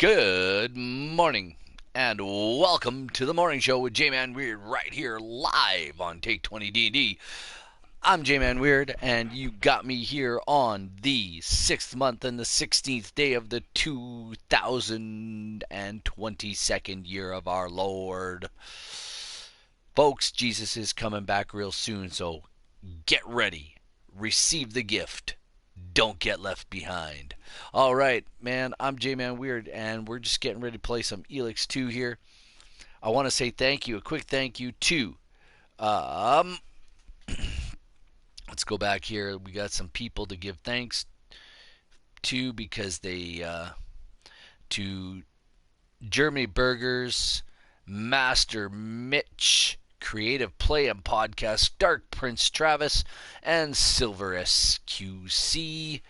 Good morning, and welcome to the morning show with J-Man Weird right here live on Take20 I'm J-Man Weird, and you got me here on the 6th month and the 16th day of the 2022nd year of our Lord. Folks, Jesus is coming back real soon, so get ready. Receive the gift. Don't get left behind. All right, man, I'm J-Man Weird, and we're just getting ready to play some Elex 2 here. I want to say thank you, a quick thank you to, um, let's go back here. We got some people to give thanks to because to Jeremy Burgers, Master Mitch, Creative Play and Podcast, Dark Prince Travis, and Silver SQC,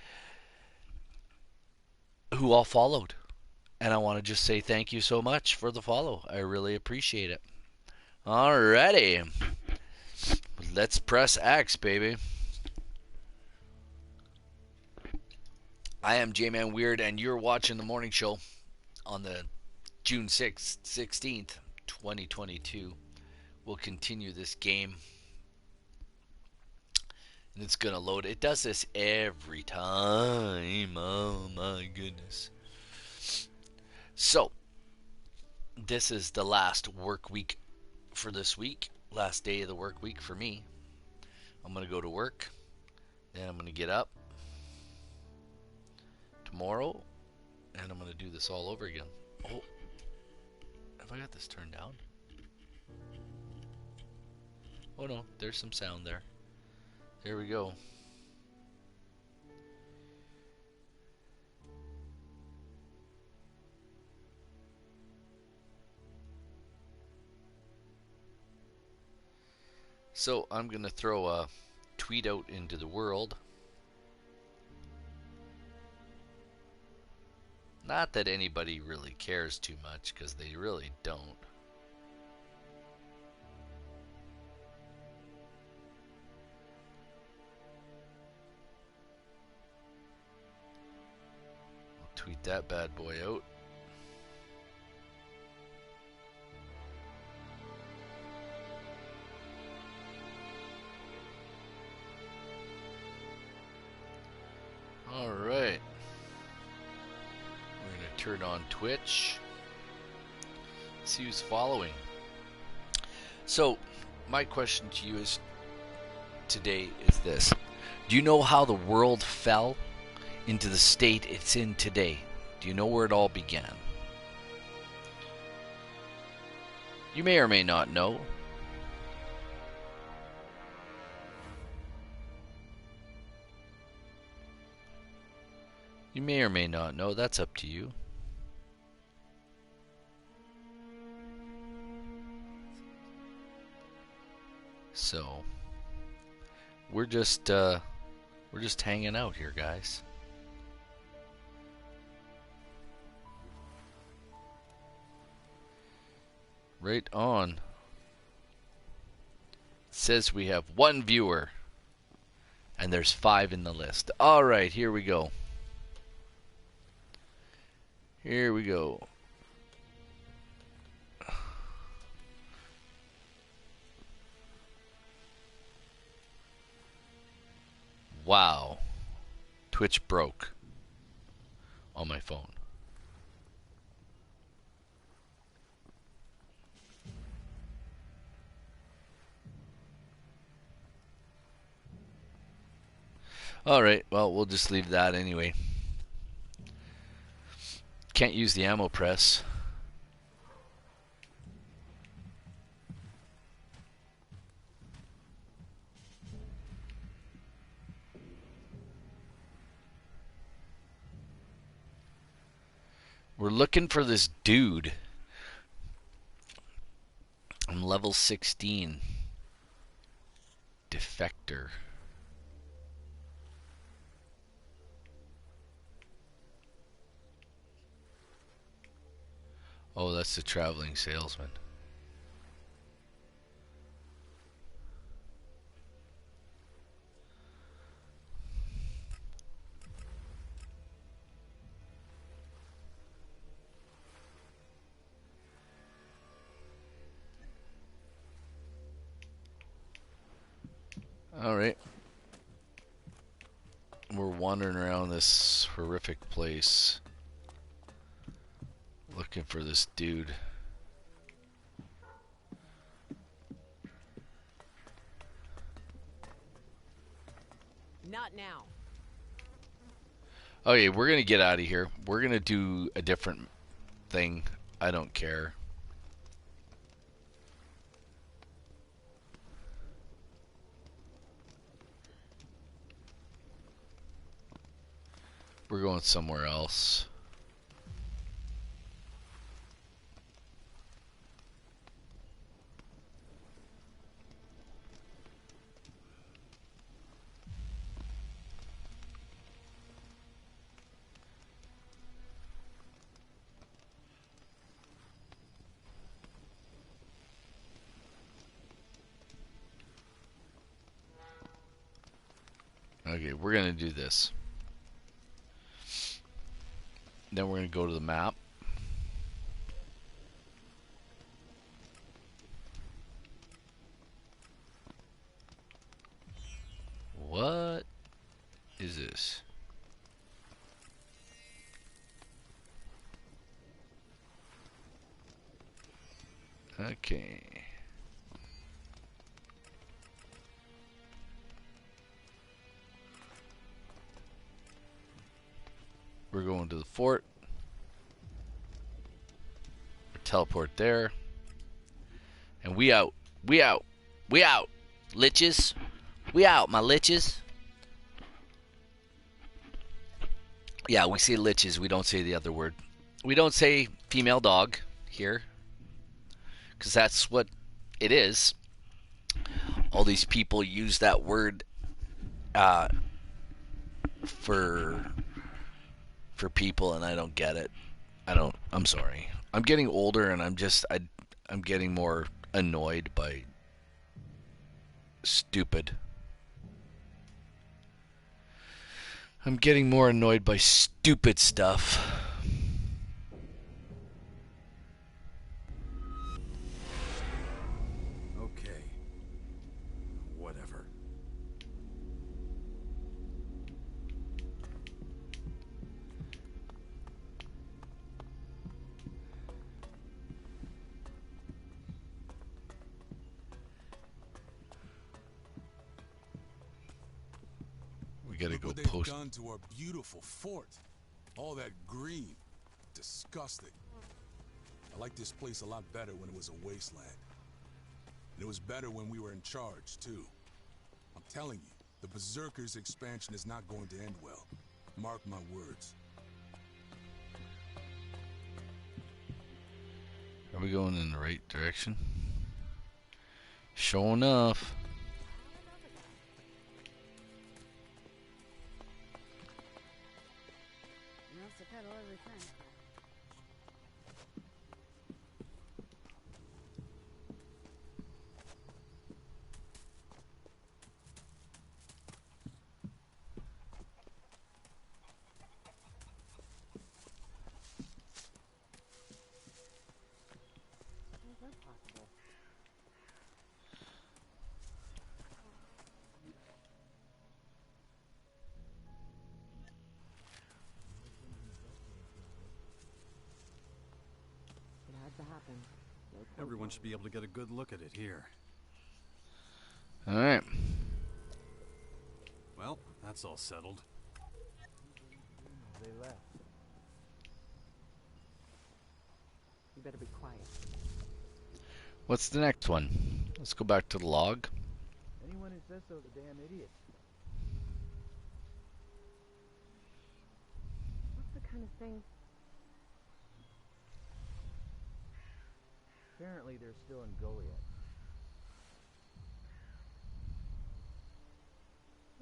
who all followed. And I want to just say thank you so much for the follow. I really appreciate it. Alrighty. Let's press X, baby. I am J-Man Weird, and you're watching the morning show on the June 6th, 16th, 2022. We'll continue this game. And it's going to load. It does this every time. Oh, my goodness. So, this is the last work week for this week. Last day of the work week for me. I'm going to go to work. Then I'm going to get up tomorrow. And I'm going to do this all over again. Oh, have I got this turned down? Oh no, there's some sound there. There we go. So I'm going to throw a tweet out into the world. Not that anybody really cares too much, because they really don't. I'll tweet that bad boy out. Alright. We're going to turn on Twitch. See who's following. So, my question to you is today is this. Do you know how the world fell into the state it's in today? Do you know where it all began? You may or may not know. You may or may not know. That's up to you. So, we're just hanging out here, guys. Right on. It says we have one viewer, and there's 5 in the list. All right, here we go. Here we go. Wow. Twitch broke on my phone. Alright, well, we'll just leave that anyway. Can't use the ammo press. We're looking for this dude. I'm level 16. Defector. Oh, that's the traveling salesman. Alright. We're wandering around this horrific place looking for this dude. Not now. Okay, we're gonna get out of here. We're gonna do a different thing. I don't care. We're going somewhere else. Okay, we're gonna do this. Then we're gonna go to the map. What is this? Okay. We're going to the fort. Teleport there. And we out. We out. We out. Liches. We out, my liches. Yeah, we say liches. We don't say the other word. We don't say female dog here. Because that's what it is. All these people use that word for people, and I don't get it. I'm sorry. I'm getting older, and I'm getting more annoyed by stupid. I'm getting more annoyed by stupid stuff. Okay. Whatever. We gotta Look go what post. they've done to our beautiful fort. All that green. Disgusting. I like this place a lot better when it was a wasteland. And it was better when we were in charge, too. I'm telling you, the Berserkers' expansion is not going to end well. Mark my words. Are we going in the right direction? Sure enough. Everyone should be able to get a good look at it here. Alright. Well, that's all settled. They left. You better be quiet. What's the next one? Let's go back to the log. Anyone who says so is a damn idiot. What's the kind of thing? Apparently they're still in Goliath.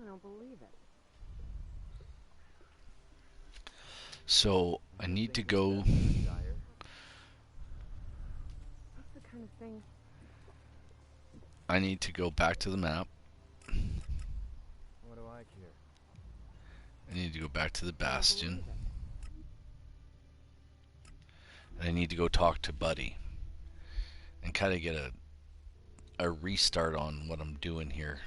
I don't believe it. So I need to go. What's the kind of thing? I need to go back to the map. What do I care? I need to go back to the bastion. And I need to go talk to Buddy. And kind of get a restart on what I'm doing here.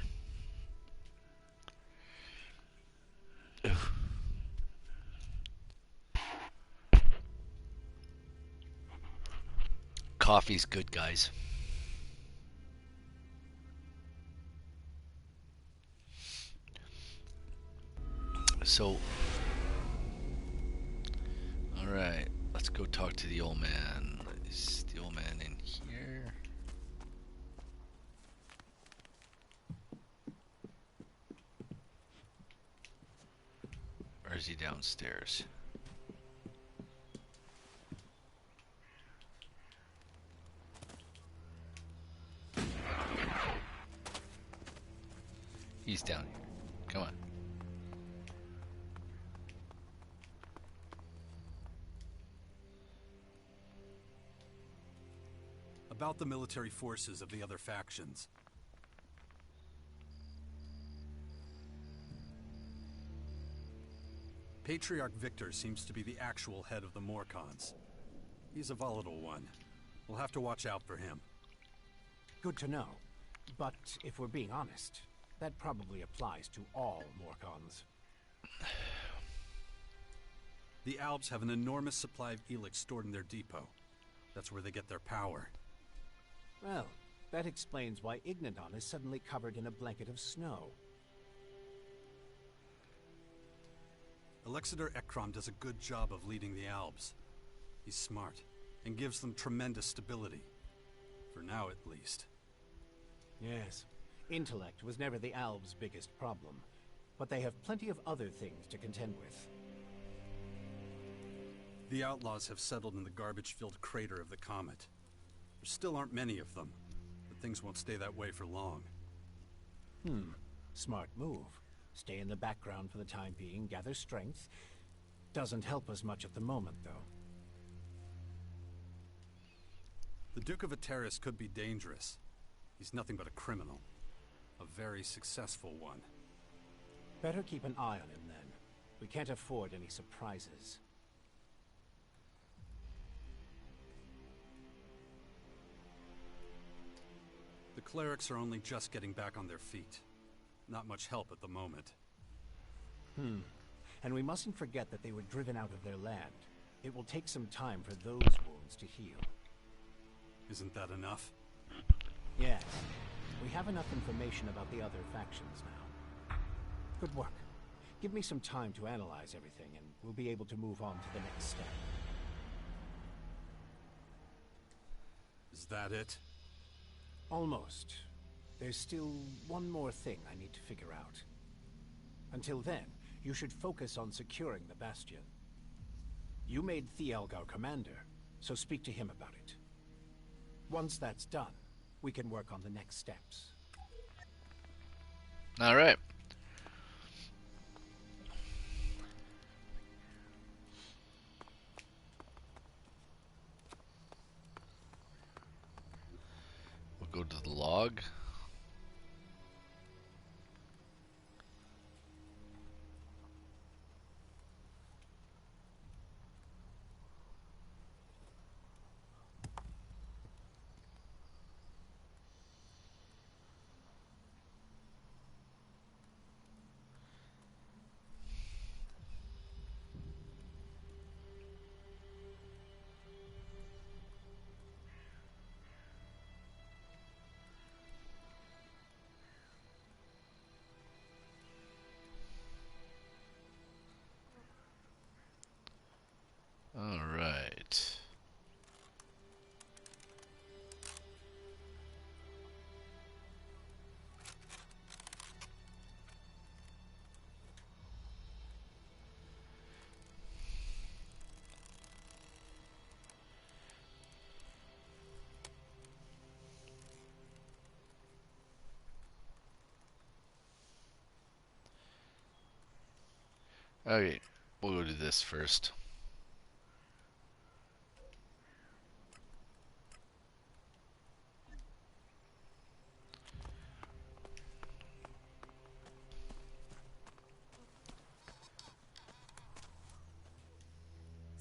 coffee's good, guys. So, alright, let's go talk to the old man. Is the old man in here? Or is he downstairs? He's down here. Come on. About the military forces of the other factions. Patriarch Victor seems to be the actual head of the Morcons. He's a volatile one. We'll have to watch out for him. Good to know. But if we're being honest, that probably applies to all Morcons. The Alps have an enormous supply of elex stored in their depot. That's where they get their power. Well, that explains why Ignaton is suddenly covered in a blanket of snow. Alexander Ekron does a good job of leading the Albs. He's smart, and gives them tremendous stability. For now, at least. Yes. Intellect was never the Albs' biggest problem, but they have plenty of other things to contend with. The outlaws have settled in the garbage-filled crater of the comet. There still aren't many of them, but things won't stay that way for long. Smart move. Stay in the background for the time being, gather strength. Doesn't help us much at the moment, though. The Duke of Ateris could be dangerous. He's nothing but a criminal. A very successful one. Better keep an eye on him, then. We can't afford any surprises. The clerics are only just getting back on their feet. Not much help at the moment. And we mustn't forget that they were driven out of their land. It will take some time for those wounds to heal. Isn't that enough? Yes. We have enough information about the other factions now. Good work. Give me some time to analyze everything, and we'll be able to move on to the next step. Is that it? Almost. There's still one more thing I need to figure out. Until then, you should focus on securing the Bastion. You made Thielg our commander, so speak to him about it. Once that's done, we can work on the next steps. All right. We'll go to the log. All right. Okay, we'll go do this first.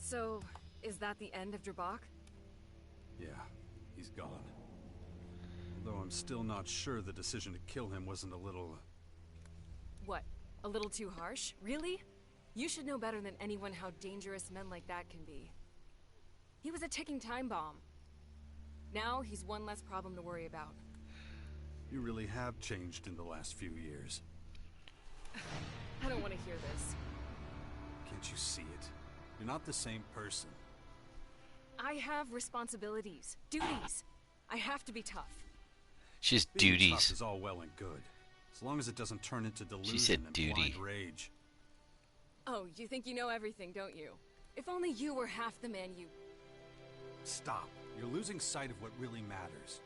So, is that the end of Drbak? Yeah, he's gone. Though I'm still not sure the decision to kill him wasn't a little... What? A little too harsh? Really? You should know better than anyone how dangerous men like that can be. He was a ticking time bomb. Now he's one less problem to worry about. You really have changed in the last few years. I don't want to hear this. Can't you see it? You're not the same person. I have responsibilities, duties. I have to be tough. She's Being duties. tough is all well and good, as long as it doesn't turn into delusion said and duty. blind rage. Oh, you think you know everything, don't you? If only you were half the man you... Stop. You're losing sight of what really matters.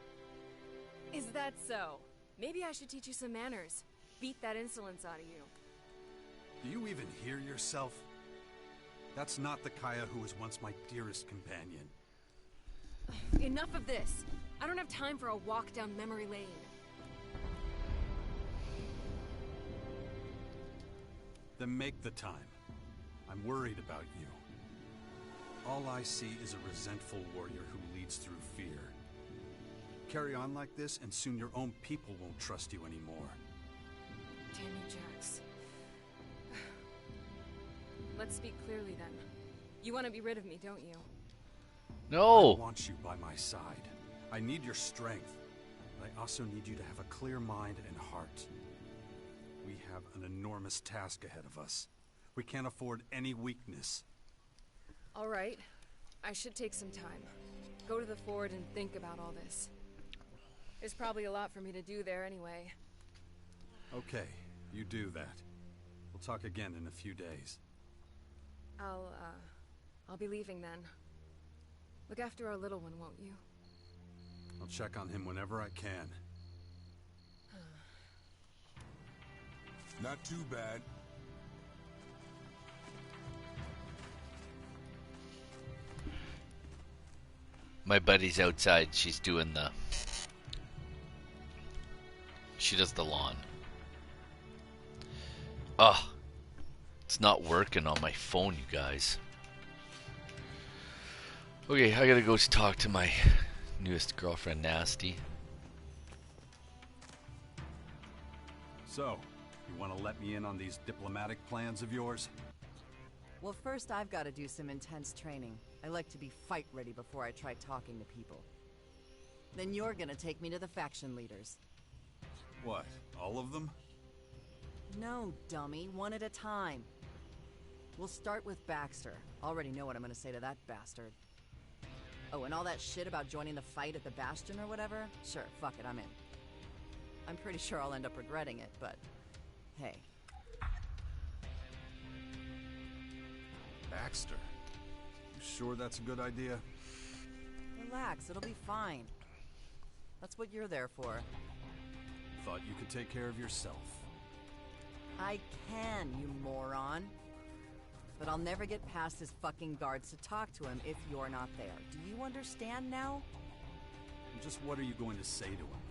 Is that so? Maybe I should teach you some manners. Beat that insolence out of you. Do you even hear yourself? That's not the Kaya who was once my dearest companion. Enough of this. I don't have time for a walk down memory lane. Then make the time. I'm worried about you. All I see is a resentful warrior who leads through fear. Carry on like this, and soon your own people won't trust you anymore. Damn you, Jax. Let's speak clearly then. You want to be rid of me, don't you? I No. want you by my side. I need your strength. But I also need you to have a clear mind and heart. We have an enormous task ahead of us. We can't afford any weakness. All right. I should take some time. Go to the fort and think about all this. There's probably a lot for me to do there anyway. Okay, you do that. We'll talk again in a few days. I'll be leaving then. Look after our little one, won't you? I'll check on him whenever I can. Not too bad. My buddy's outside. She's doing the... She does the lawn. Ugh. It's not working on my phone, you guys. Okay, I gotta go talk to my newest girlfriend, Nasty. So, you want to let me in on these diplomatic plans of yours? Well, first I've got to do some intense training. I like to be fight ready before I try talking to people. Then you're gonna take me to the faction leaders. What, all of them? No, dummy, one at a time. We'll start with Baxter. Already know what I'm gonna say to that bastard. Oh, and all that shit about joining the fight at the Bastion or whatever? Sure, fuck it, I'm in. I'm pretty sure I'll end up regretting it, but hey. Baxter. You sure that's a good idea? Relax, it'll be fine. That's what you're there for. Thought you could take care of yourself. I can, you moron. But I'll never get past his fucking guards to talk to him if you're not there. Do you understand now? Just what are you going to say to him?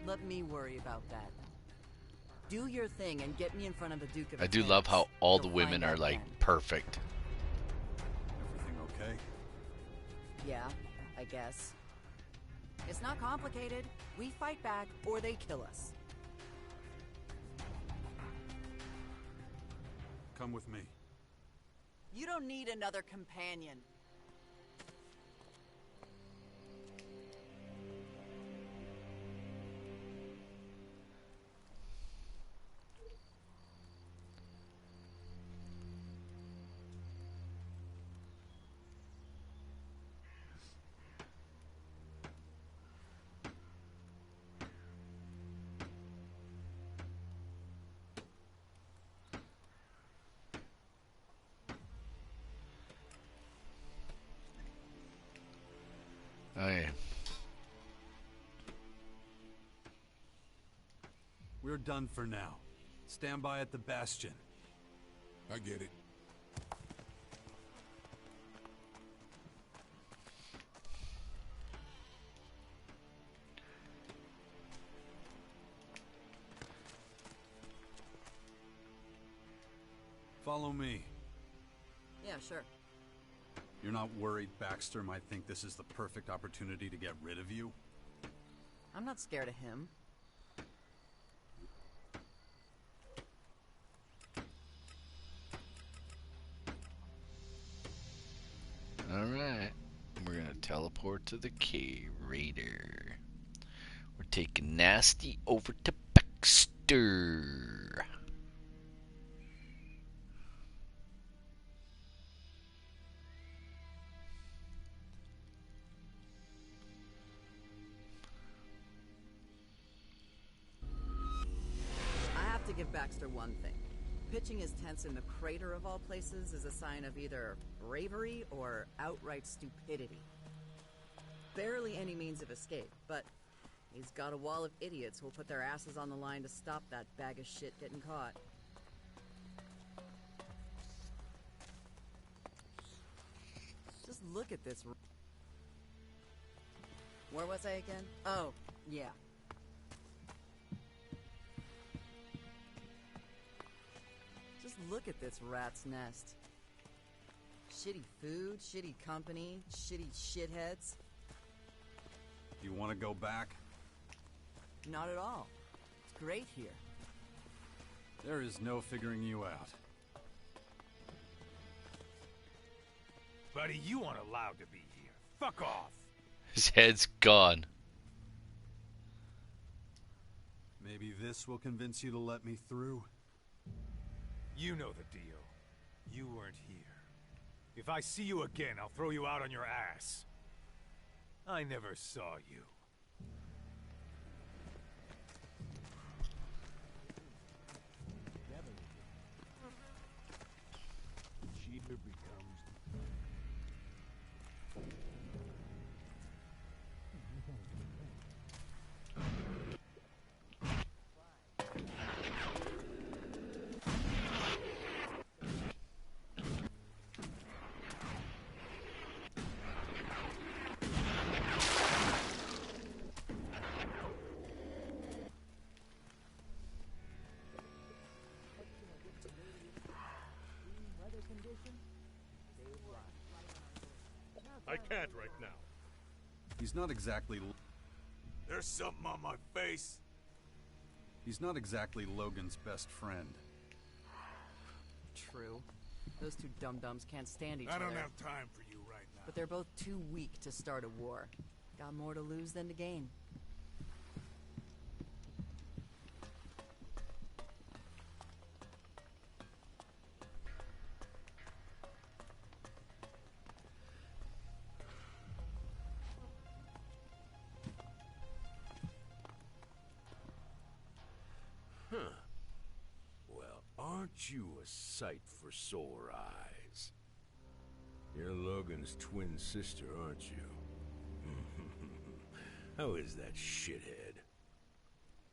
Let me worry about that. Do your thing and get me in front of the Duke of I do love how Attendance. all the You'll women find are out like then. perfect. Everything okay? Yeah, I guess. It's not complicated. We fight back or they kill us. Come with me. You don't need another companion. Okay. We're done for now. Stand by at the Bastion. I get it. Follow me. Yeah, sure. You're not worried Baxter might think this is the perfect opportunity to get rid of you? I'm not scared of him. All right. We're gonna tell teleport to the K Raider. We're taking Nasty over to Baxter. I have to give Baxter one thing. Pitching his tents in the crater of all places is a sign of either bravery or outright stupidity. Barely any means of escape, but he's got a wall of idiots who'll put their asses on the line to stop that bag of shit getting caught. Just look at this. Where was I again? Oh, yeah. Just look at this rat's nest. Shitty food, shitty company, shitty shitheads. You want to go back? Not at all. It's great here. There is no figuring you out. Buddy, you aren't allowed to be here. Fuck off. His head's gone. Maybe this will convince you to let me through? You know the deal. You weren't here. If I see you again, I'll throw you out on your ass. I never saw you. Cheater becomes... I can't right now. He's not exactly... There's something on my face. He's not exactly Logan's best friend. True. Those two dum-dums can't stand each I other. don't have time for you right now. But they're both too weak to start a war. Got more to lose than to gain. Well, aren't you a sight for sore eyes? You're Logan's twin sister, aren't you? How is that shithead?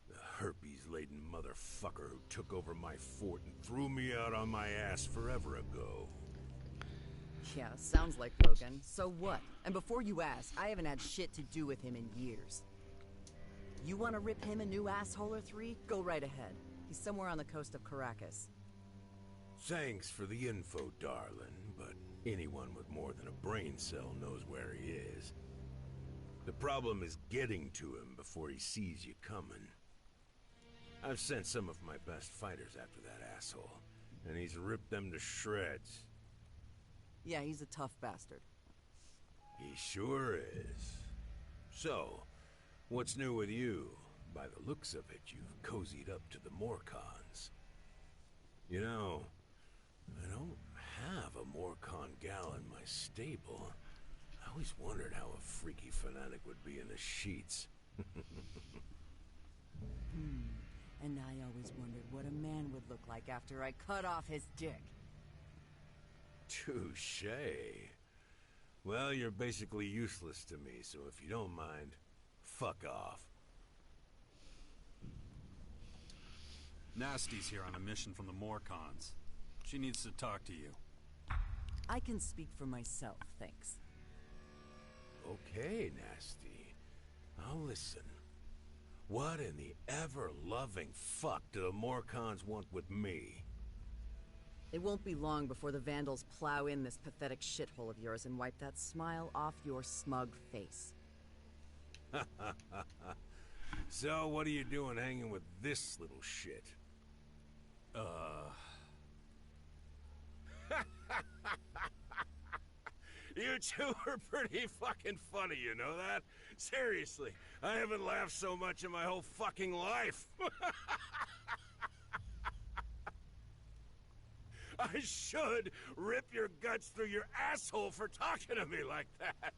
The herpes-laden motherfucker who took over my fort and threw me out on my ass forever ago. Yeah, sounds like Logan. So what? And before you ask, I haven't had shit to do with him in years. You want to rip him a new asshole or three? Go right ahead. He's somewhere on the coast of Caracas. Thanks for the info, darling, but anyone with more than a brain cell knows where he is. The problem is getting to him before he sees you coming. I've sent some of my best fighters after that asshole, and he's ripped them to shreds. Yeah, he's a tough bastard. He sure is. So, what's new with you? By the looks of it, you've cozied up to the Morcons. You know, I don't have a Morcon gal in my stable. I always wondered how a freaky fanatic would be in the sheets. And I always wondered what a man would look like after I cut off his dick. Touché. Well, you're basically useless to me, so if you don't mind, fuck off. Nasty's here on a mission from the Morcons. She needs to talk to you. I can speak for myself, thanks. Okay, Nasty. I'll listen. What in the ever-loving fuck do the Morcons want with me? It won't be long before the Vandals plow in this pathetic shithole of yours and wipe that smile off your smug face. So, what are you doing hanging with this little shit? You two are pretty fucking funny, you know that? Seriously, I haven't laughed so much in my whole fucking life. I should rip your guts through your asshole for talking to me like that.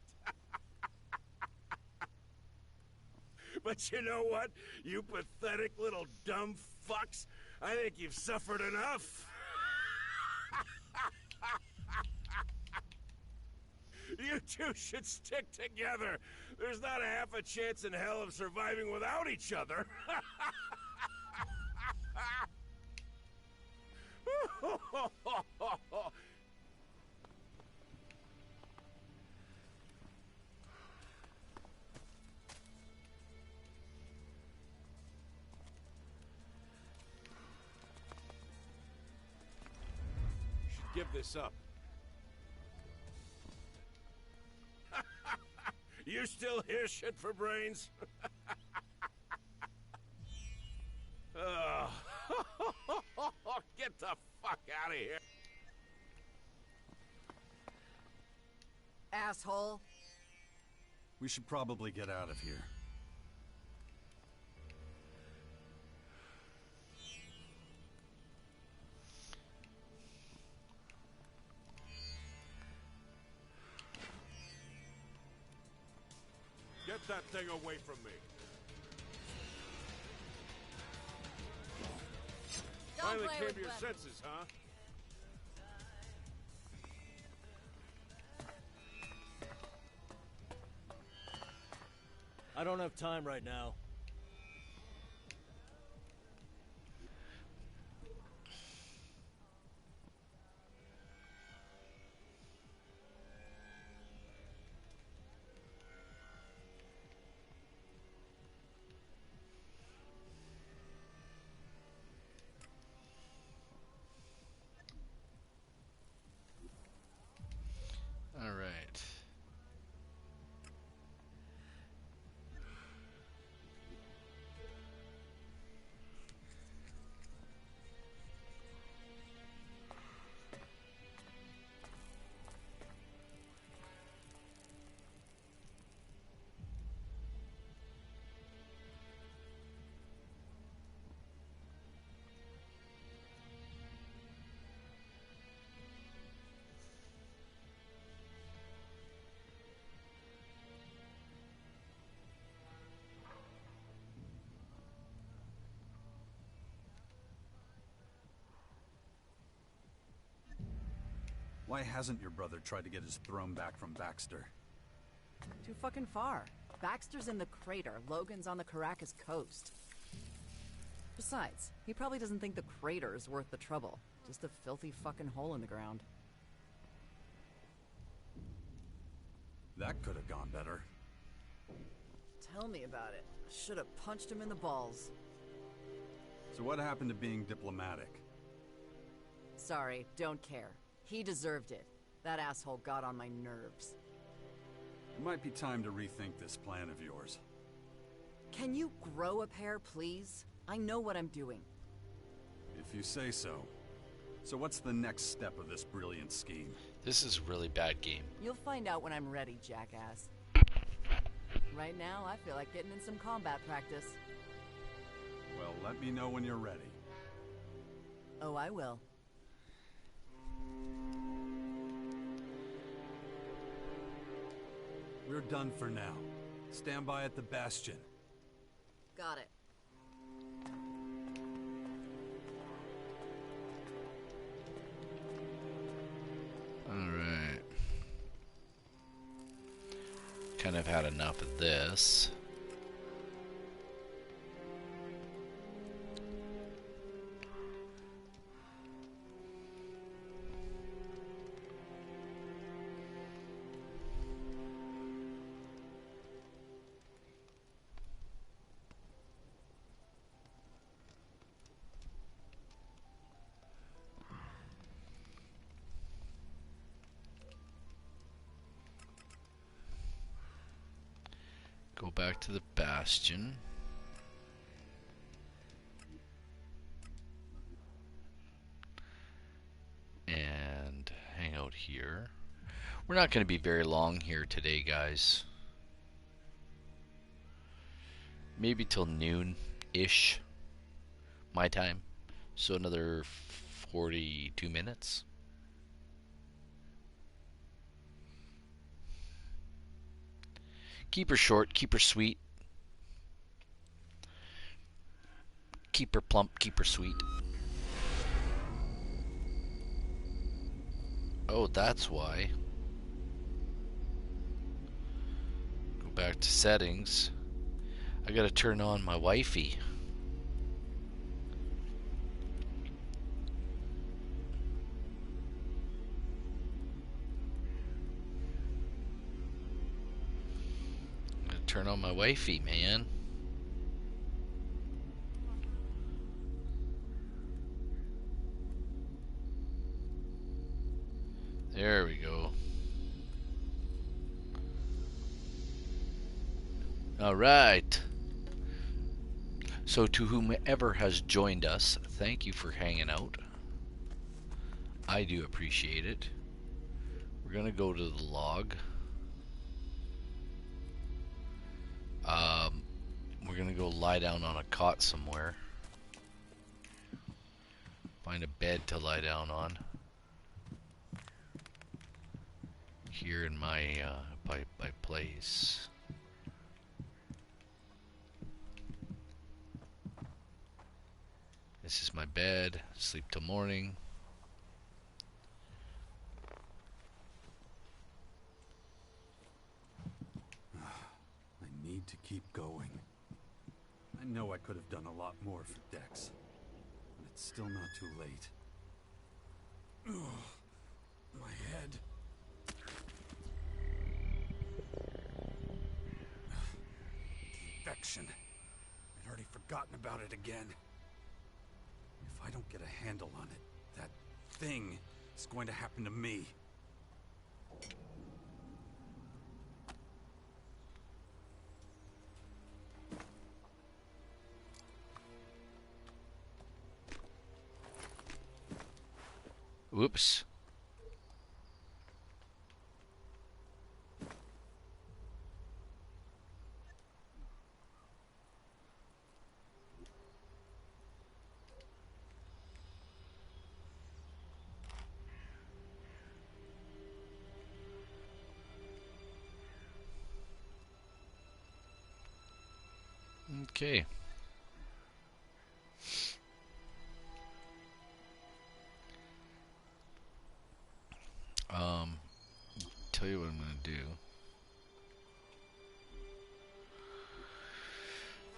But you know what, you pathetic little dumb fucks? I think you've suffered enough. You two should stick together. There's not a half a chance in hell of surviving without each other. You should give this up. You still hear shit for brains? Oh. Get the fuck out of here. Asshole. We should probably get out of here. Get that thing away from me. Finally came to your senses, huh? I don't have time right now. All right. Why hasn't your brother tried to get his throne back from Baxter? Too fucking far. Baxter's in the crater. Logan's on the Caracas coast. Besides, he probably doesn't think the crater is worth the trouble. Just a filthy fucking hole in the ground. That could have gone better. Tell me about it. Should have punched him in the balls. So what happened to being diplomatic? Sorry, don't care. He deserved it. That asshole got on my nerves. It might be time to rethink this plan of yours. Can you grow a pair, please? I know what I'm doing. If you say so. So what's the next step of this brilliant scheme? This is a really bad game. You'll find out when I'm ready, jackass. Right now, I feel like getting in some combat practice. Well, let me know when you're ready. Oh, I will. We're done for now. Stand by at the Bastion. Got it. All right. Kind of had enough of this. Go back to the Bastion. And hang out here. We're not going to be very long here today, guys. Maybe till noon-ish my time. So another 42 minutes. Keep her short, keep her sweet. Keep her plump, keep her sweet. Oh, that's why. Go back to settings. I gotta turn on my wifey. Gotta turn on my wifey, man. There we go. All right. So to whomever has joined us, thank you for hanging out. I do appreciate it. We're gonna go to the log. We're gonna go lie down on a cot somewhere. Find a bed to lie down on. Here in my my place. This is my bed. Sleep till morning. I need to keep going. I know I could have done a lot more for Dex, but it's still not too late. Ugh, my head. The infection. I'd already forgotten about it again. If I don't get a handle on it, that thing is going to happen to me. Whoops. Okay. Tell you what I'm gonna do.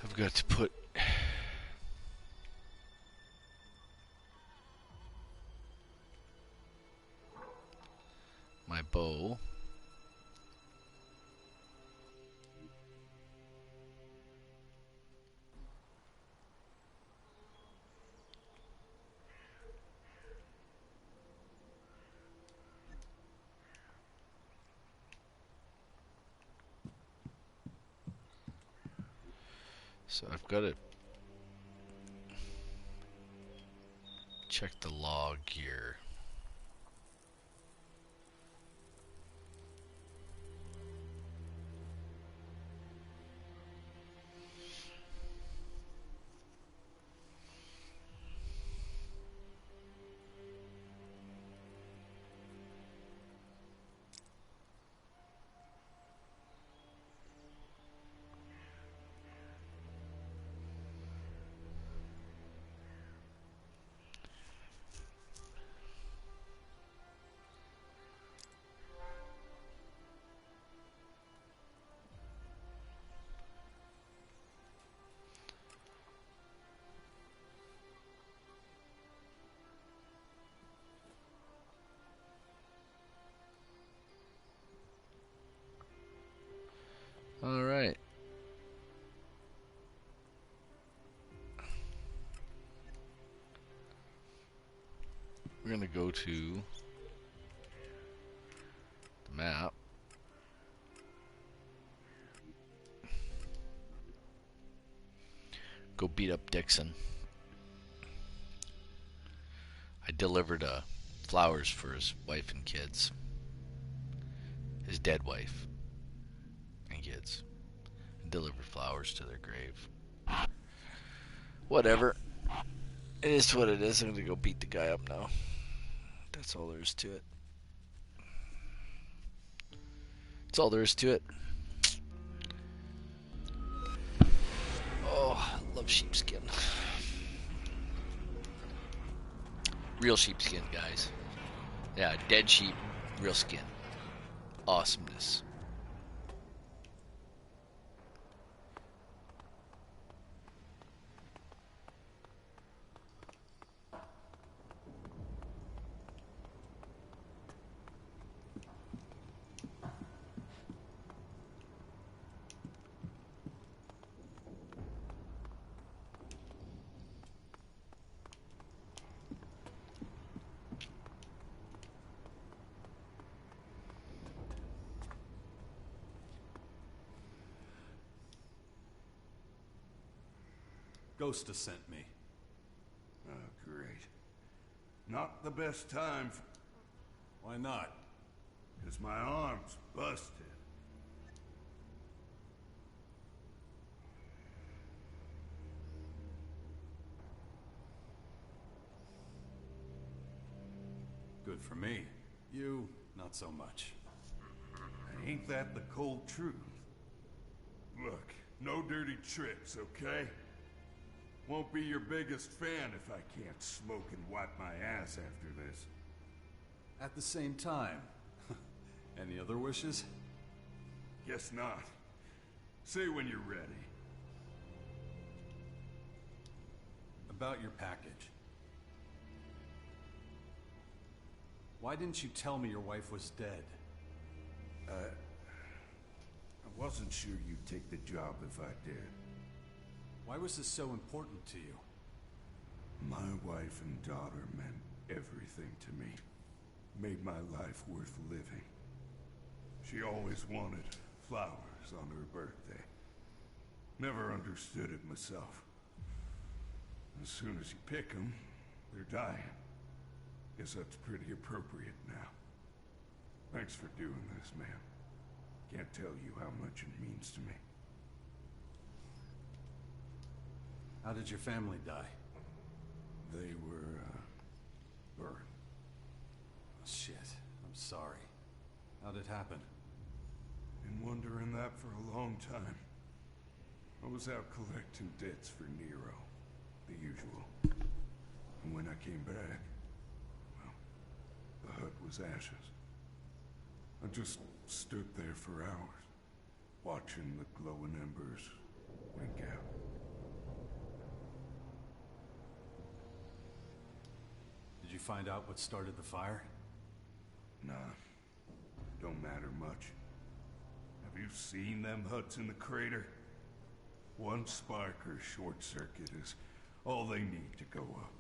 I've got to put my bow so I've got to check the log here. All right. We're gonna go to the map. Go beat up Dixon. I delivered flowers for his wife and kids. his dead wife and kids, and delivered flowers to their grave. Whatever. It is what it is. I'm gonna go beat the guy up now. That's all there is to it. That's all there is to it. Oh, I love sheepskin. Real sheepskin, guys. Yeah, dead sheep, real skin. Awesomeness. Ghosta sent me. Oh, great. Not the best time for... Why not? Because my arm's busted. Good for me. You, not so much. Ain't that the cold truth? Look, no dirty tricks, okay? Won't be your biggest fan if I can't smoke and wipe my ass after this. At the same time. Any other wishes? Guess not. Say when you're ready. About your package. Why didn't you tell me your wife was dead? I wasn't sure you'd take the job if I did. Why was this so important to you? My wife and daughter meant everything to me. Made my life worth living. She always wanted flowers on her birthday. Never understood it myself. As soon as you pick them, they're dying. Guess that's pretty appropriate now. Thanks for doing this, man. Can't tell you how much it means to me. How did your family die? They were, burned. Oh, shit. I'm sorry. How'd it happen? Been wondering that for a long time. I was out collecting debts for Nero. The usual. And when I came back, well, the hut was ashes. I just stood there for hours, watching the glowing embers wink out. Did you find out what started the fire? Nah, don't matter much. Have you seen them huts in the crater? One spark or short circuit is all they need to go up.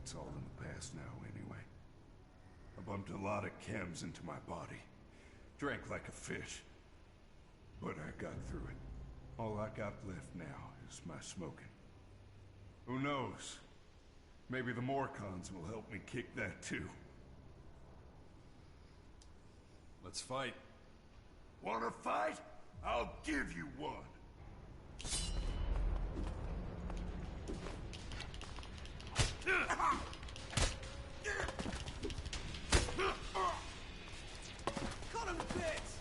It's all in the past now, anyway. I bumped a lot of chems into my body. Drank like a fish. But I got through it. All I got left now is my smoking. Who knows? Maybe the Morcons will help me kick that too. Let's fight. Wanna fight? I'll give you one. Cut him to bits!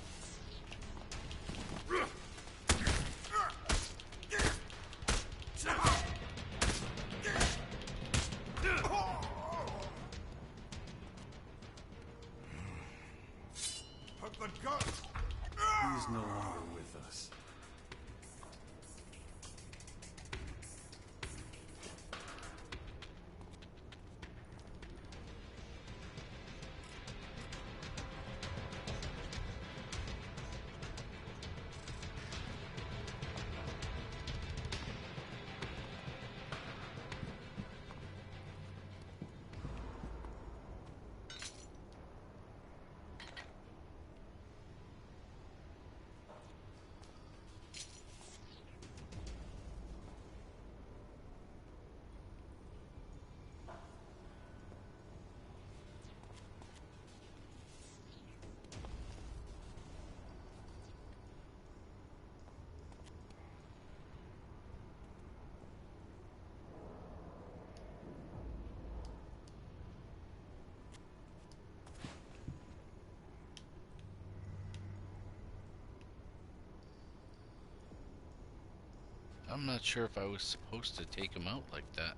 Put the gun! He's no longer with us. I'm not sure if I was supposed to take him out like that.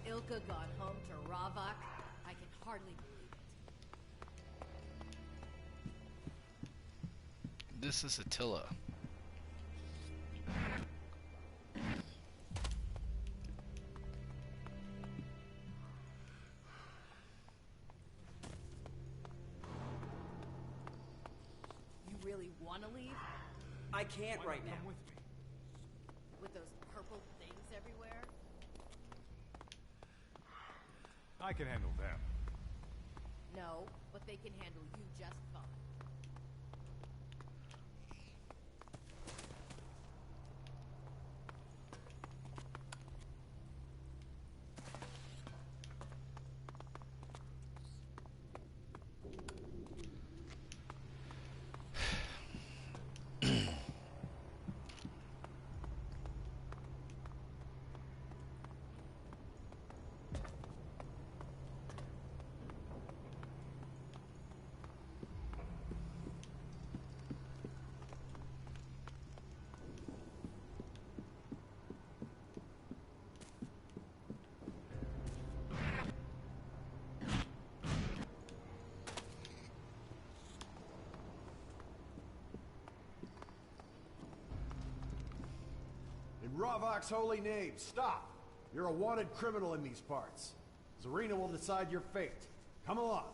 Ilka got home to Ravak. I can hardly believe it. This is Attila. You really want to leave? I can't right now. With those purple things everywhere? I can handle them. No, but they can handle you just fine. In Ravok's holy name, stop! You're a wanted criminal in these parts. Zarina will decide your fate. Come along.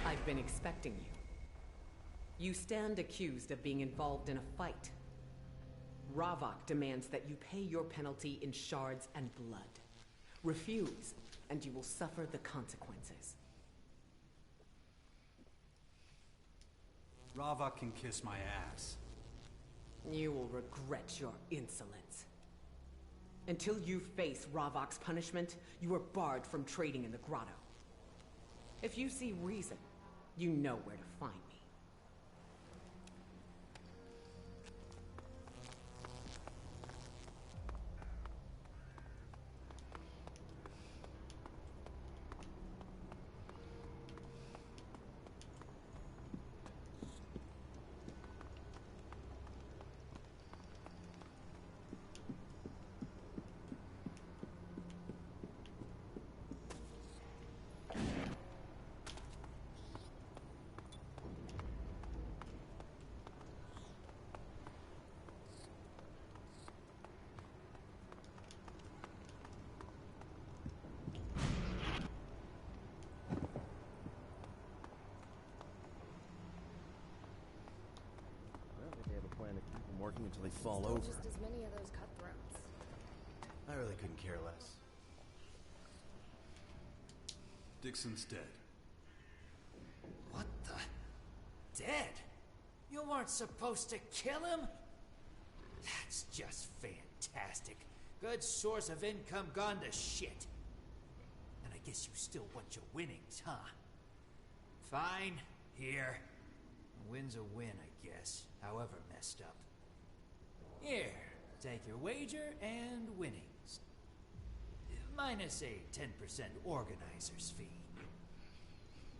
I've been expecting you. You stand accused of being involved in a fight. Ravok demands that you pay your penalty in shards and blood. Refuse, and you will suffer the consequences. Ravok can kiss my ass. You will regret your insolence. Until you face Ravok's punishment, you are barred from trading in the grotto. If you see reason, you know where to find me. Working until they fall Still over. just as many of those cutthroats. I really couldn't care less. Dixon's dead. What the? Dead? You weren't supposed to kill him? That's just fantastic. Good source of income gone to shit. And I guess you still want your winnings, huh? Fine. Here. A win's a win, I guess. However messed up. Here. Take your wager and winnings. Minus a 10% organizer's fee.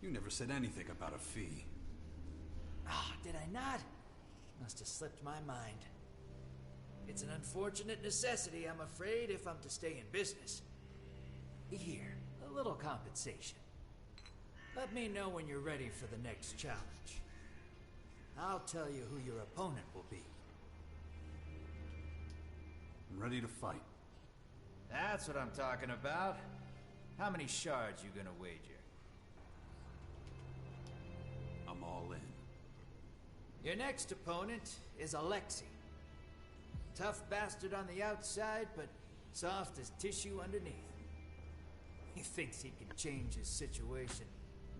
You never said anything about a fee. Ah, did I not? Must have slipped my mind. It's an unfortunate necessity, I'm afraid, if I'm to stay in business. Here, a little compensation. Let me know when you're ready for the next challenge. I'll tell you who your opponent will be. I'm ready to fight. That's what I'm talking about. How many shards you gonna wager? I'm all in. Your next opponent is Alexei. Tough bastard on the outside, but soft as tissue underneath. He thinks he can change his situation,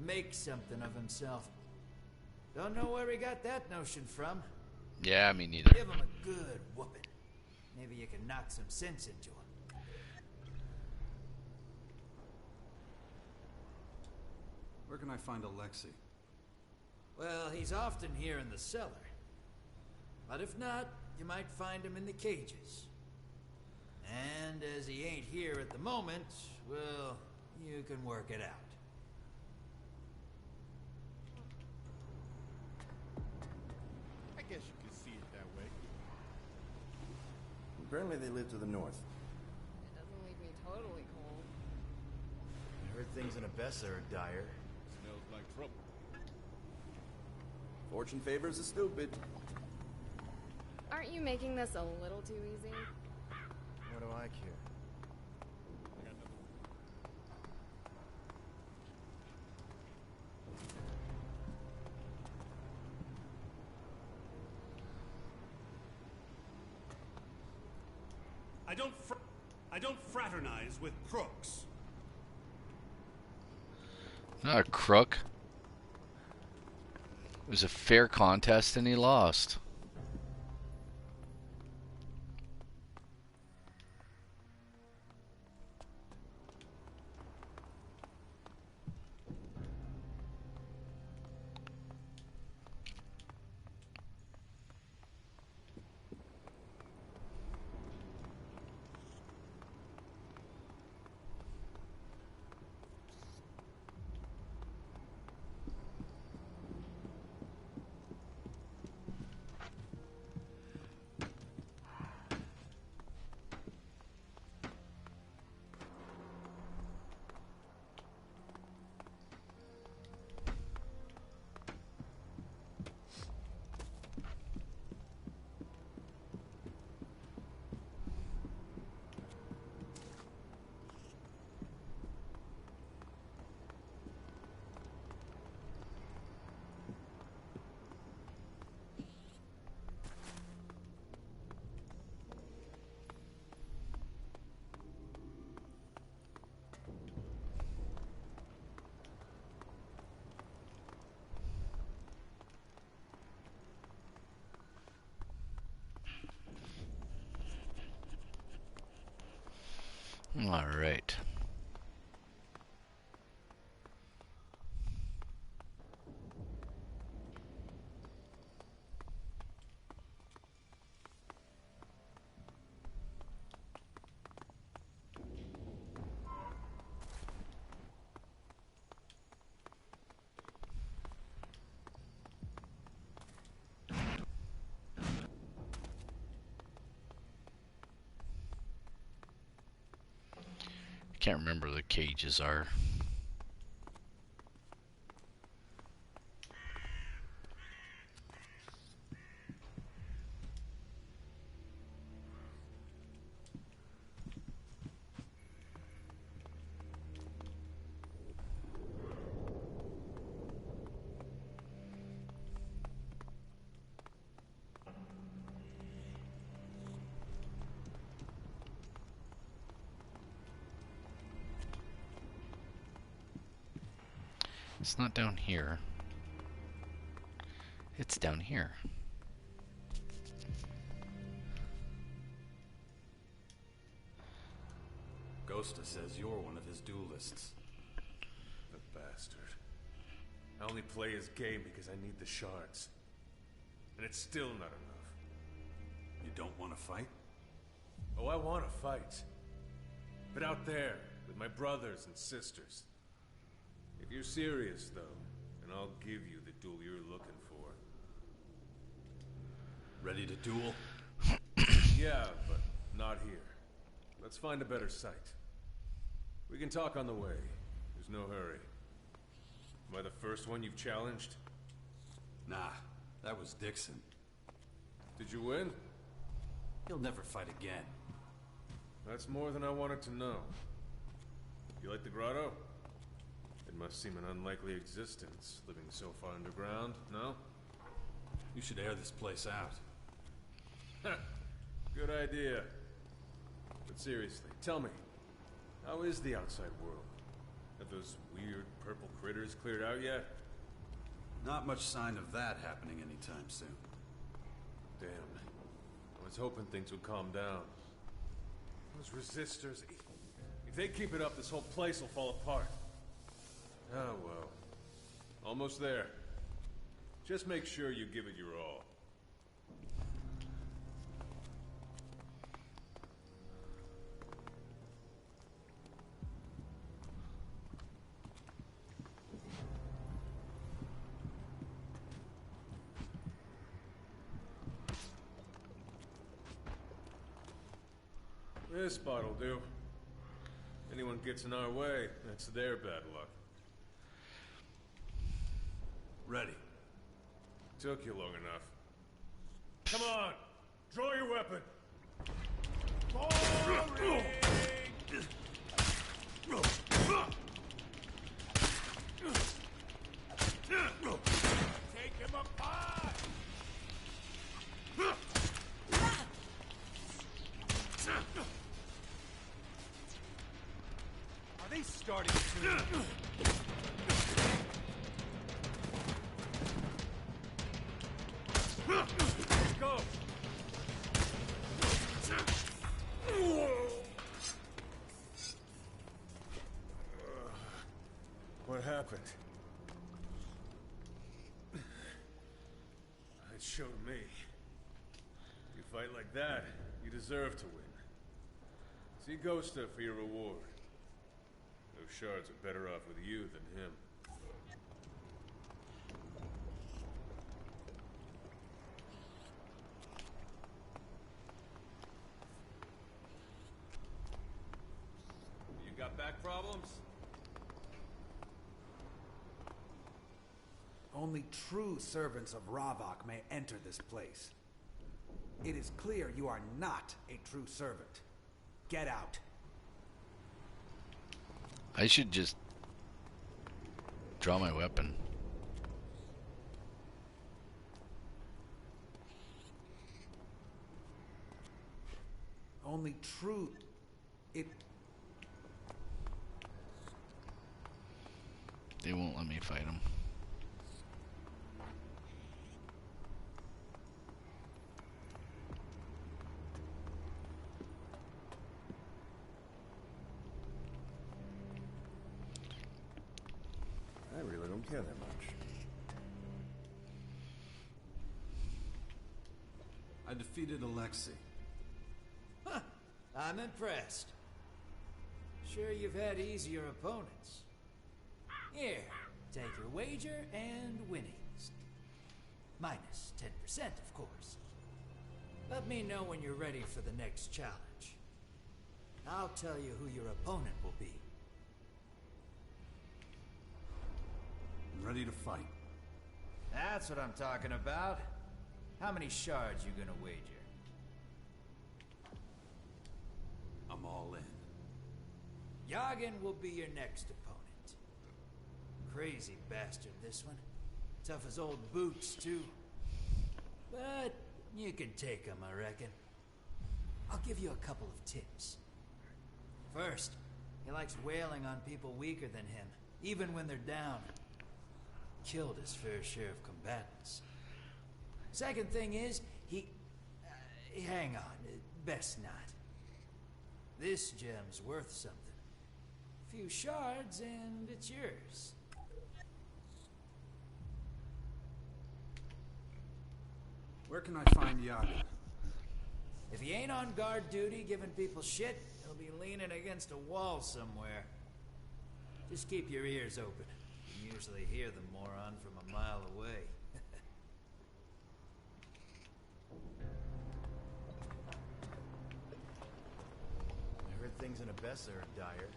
make something of himself. Don't know where he got that notion from. Yeah, me neither. Give him a good whooping. Maybe you can knock some sense into him. Where can I find Alexei? Well, he's often here in the cellar. But if not, you might find him in the cages. And as he ain't here at the moment, well, you can work it out. I guess you could see it that way. Apparently they live to the north. It doesn't leave me totally cold. I heard things in Abessa are dire. Smells like trouble. Fortune favors the stupid. Aren't you making this a little too easy? What do I care? I don't fraternize with crooks. Not a crook. It was a fair contest and he lost. All right. Can't remember the cages are. It's not down here. It's down here. Ghosta says you're one of his duelists. The bastard. I only play his game because I need the shards. And it's still not enough. You don't want to fight? Oh, I want to fight. But out there, with my brothers and sisters. If you're serious, though, then I'll give you the duel you're looking for. Ready to duel? Yeah, but not here. Let's find a better site. We can talk on the way. There's no hurry. Am I the first one you've challenged? Nah, that was Dixon. Did you win? He'll never fight again. That's more than I wanted to know. You like the grotto? It must seem an unlikely existence, living so far underground, no? You should air this place out. Good idea. But seriously, tell me, how is the outside world? Have those weird purple critters cleared out yet? Not much sign of that happening anytime soon. Damn. I was hoping things would calm down. Those resistors... If they keep it up, this whole place will fall apart. Oh, well. Almost there. Just make sure you give it your all. This spot'll do. Anyone gets in our way, that's their bad luck. Ready. Took you long enough. Come on! Draw your weapon! Take him apart! Are they starting to... Let's go! What happened? It showed me. You fight like that, you deserve to win. See Ghosta for your reward. Those shards are better off with you than him. You got back problems? Only true servants of Ravok may enter this place. It is clear you are not a true servant. Get out. I should just draw my weapon. Only true... It... They won't let me fight him. I really don't care that much. I defeated Alexei. Huh, I'm impressed. Sure you've had easier opponents. Here, take your wager and winnings. Minus 10%, of course. Let me know when you're ready for the next challenge. I'll tell you who your opponent will be. I'm ready to fight. That's what I'm talking about. How many shards you gonna wager? I'm all in. Yagen will be your next opponent. Crazy bastard, this one. Tough as old boots, too. But you can take him, I reckon. I'll give you a couple of tips. First, he likes wailing on people weaker than him, even when they're down. Killed his fair share of combatants. Second thing is, hang on, best not. This gem's worth something. A few shards and it's yours. Where can I find Yagen? If he ain't on guard duty giving people shit, he'll be leaning against a wall somewhere. Just keep your ears open. You usually hear the moron from a mile away. I heard things in Abessa are dire.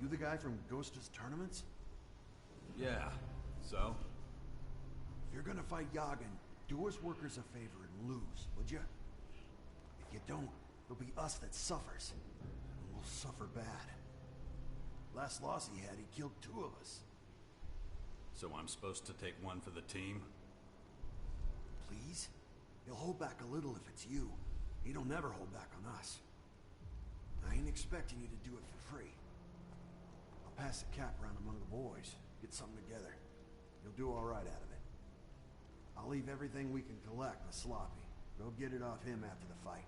You the guy from Ghosta's tournaments? Yeah. So? If you're gonna fight Yagen, do us workers a favor and lose, would you? If you don't, it'll be us that suffers. And we'll suffer bad. Last loss he had, he killed 2 of us. So I'm supposed to take one for the team? please? He'll hold back a little if it's you. He'll never hold back on us. I ain't expecting you to do it for free. I'll pass the cap around among the boys. Get something together. You'll do all right out of it. I'll leave everything we can collect with Sloppy. Go get it off him after the fight.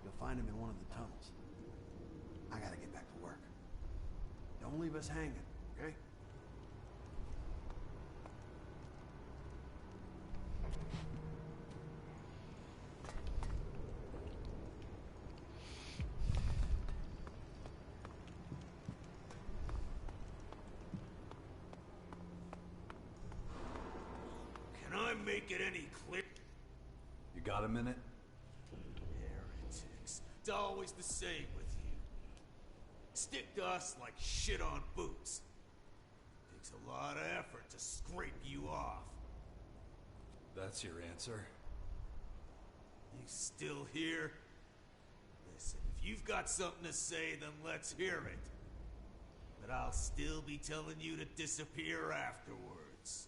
You'll find him in one of the tunnels. I gotta get back to work. Don't leave us hanging, okay? Can I make it any clearer? You got a minute? Heretics. It's always the same with you. Stick to us like shit on boots. Takes a lot of effort to scrape you off. That's your answer? You still here? Listen, if you've got something to say, then let's hear it. But I'll still be telling you to disappear afterwards.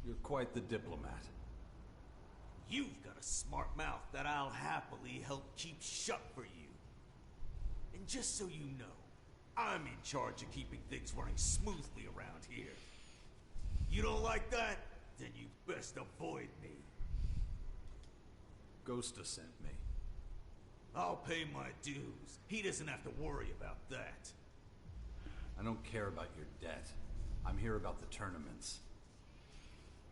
You're quite the diplomat. You've got a smart mouth that I'll happily help keep shut for you. And just so you know, I'm in charge of keeping things running smoothly around here. You don't like that? Then you best avoid me. Ghosta sent me. I'll pay my dues. He doesn't have to worry about that. I don't care about your debt. I'm here about the tournaments.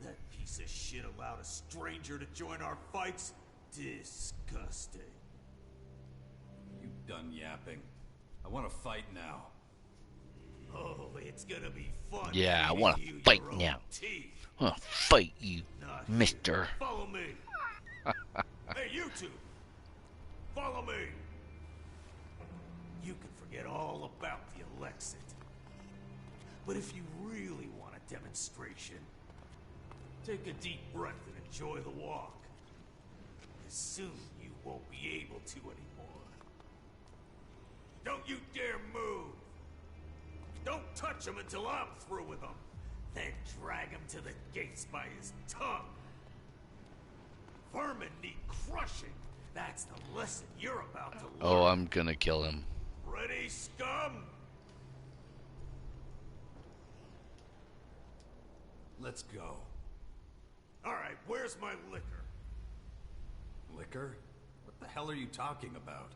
That piece of shit allowed a stranger to join our fights? Disgusting. You done yapping? I want to fight now. Oh, it's gonna be fun. Yeah, I want to fight now. I want to fight you, mister. Follow me. Hey, you two. Follow me. You can forget all about the Elexit. But if you really want a demonstration, take a deep breath and enjoy the walk. As soon you won't be able to anymore. Don't you dare move! Don't touch him until I'm through with him. Then drag him to the gates by his tongue. Vermin need crushing. That's the lesson you're about to learn. Oh, I'm gonna kill him. Ready, scum? Let's go. Alright, where's my liquor? Liquor? What the hell are you talking about?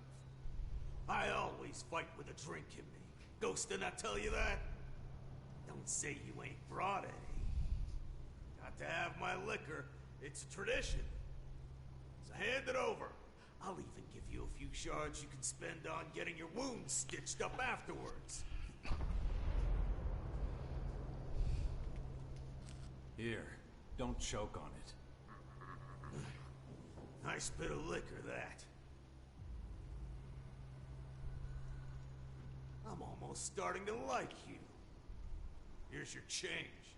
I always fight with a drink in me. Ghost did not tell you that? Don't say you ain't brought any. Got to have my liquor. It's a tradition. So hand it over. I'll even give you a few shards you can spend on getting your wounds stitched up afterwards. Here, don't choke on it. Nice bit of liquor, that. I'm almost starting to like you. Here's your change.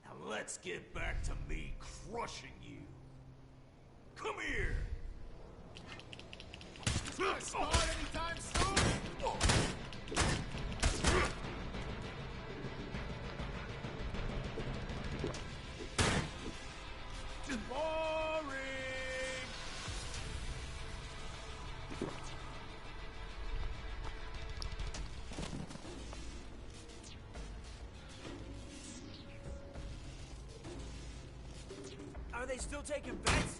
Now let's get back to me crushing you. Come here! Spawn anytime soon? Boring! Are they still taking bets?